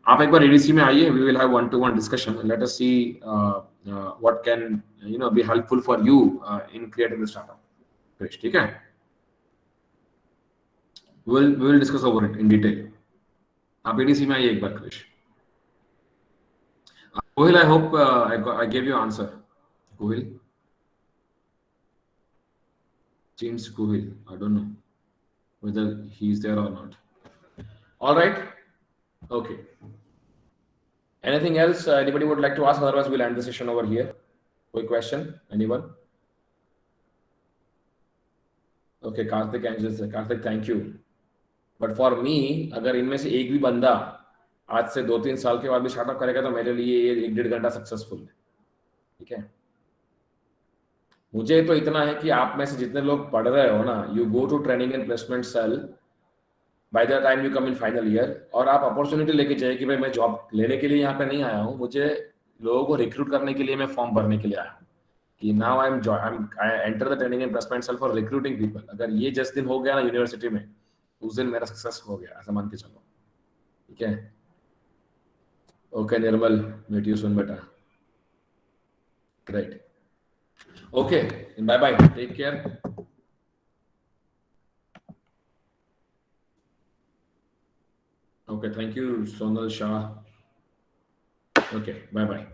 आप एक बार एडीसी में आइए, we will have 1-to-1 discussion, let us see what can be helpful for you in creating the startup. Krishi, ठीक है, we will discuss over it in detail. आप एडीसी में आइए एक बार कृषि। Gohil, I hope I gave you answer. Gohil? James Gohil. I don't know whether he's there or not. All right. Okay. Anything else anybody would like to ask? Otherwise, we'll end the session over here. Quick question? Anyone? Okay, Karthik answers. Karthik, thank you. But for me, अगर इनमें से एक भी बंदा आज से 2-3 साल के बाद भी स्टार्टअप करेगा तो मेरे लिए ये 1-1.5 घंटा सक्सेसफुल है। ठीक है, मुझे तो इतना है कि आप में से जितने लोग पढ़ रहे हो ना, you go to training and placement cell by the time you come in final year, और आप अपॉर्चुनिटी लेके जाइए कि भाई मैं जॉब लेने के लिए यहाँ पे नहीं आया हूँ, मुझे लोगों को रिक्रूट करने के लिए मैं फॉर्म भरने के लिए आया हूँ कि now I enter the training and placement cell for recruiting people. अगर ये जिस दिन हो गया ना यूनिवर्सिटी में, उस दिन मेरा सक्सेस हो गया, ऐसा मान के चलो। ठीक है, okay Nirmal, meet you soon बेटा। Great, okay, bye bye, take care. Okay, thank you Sonal Shah. Okay, bye bye.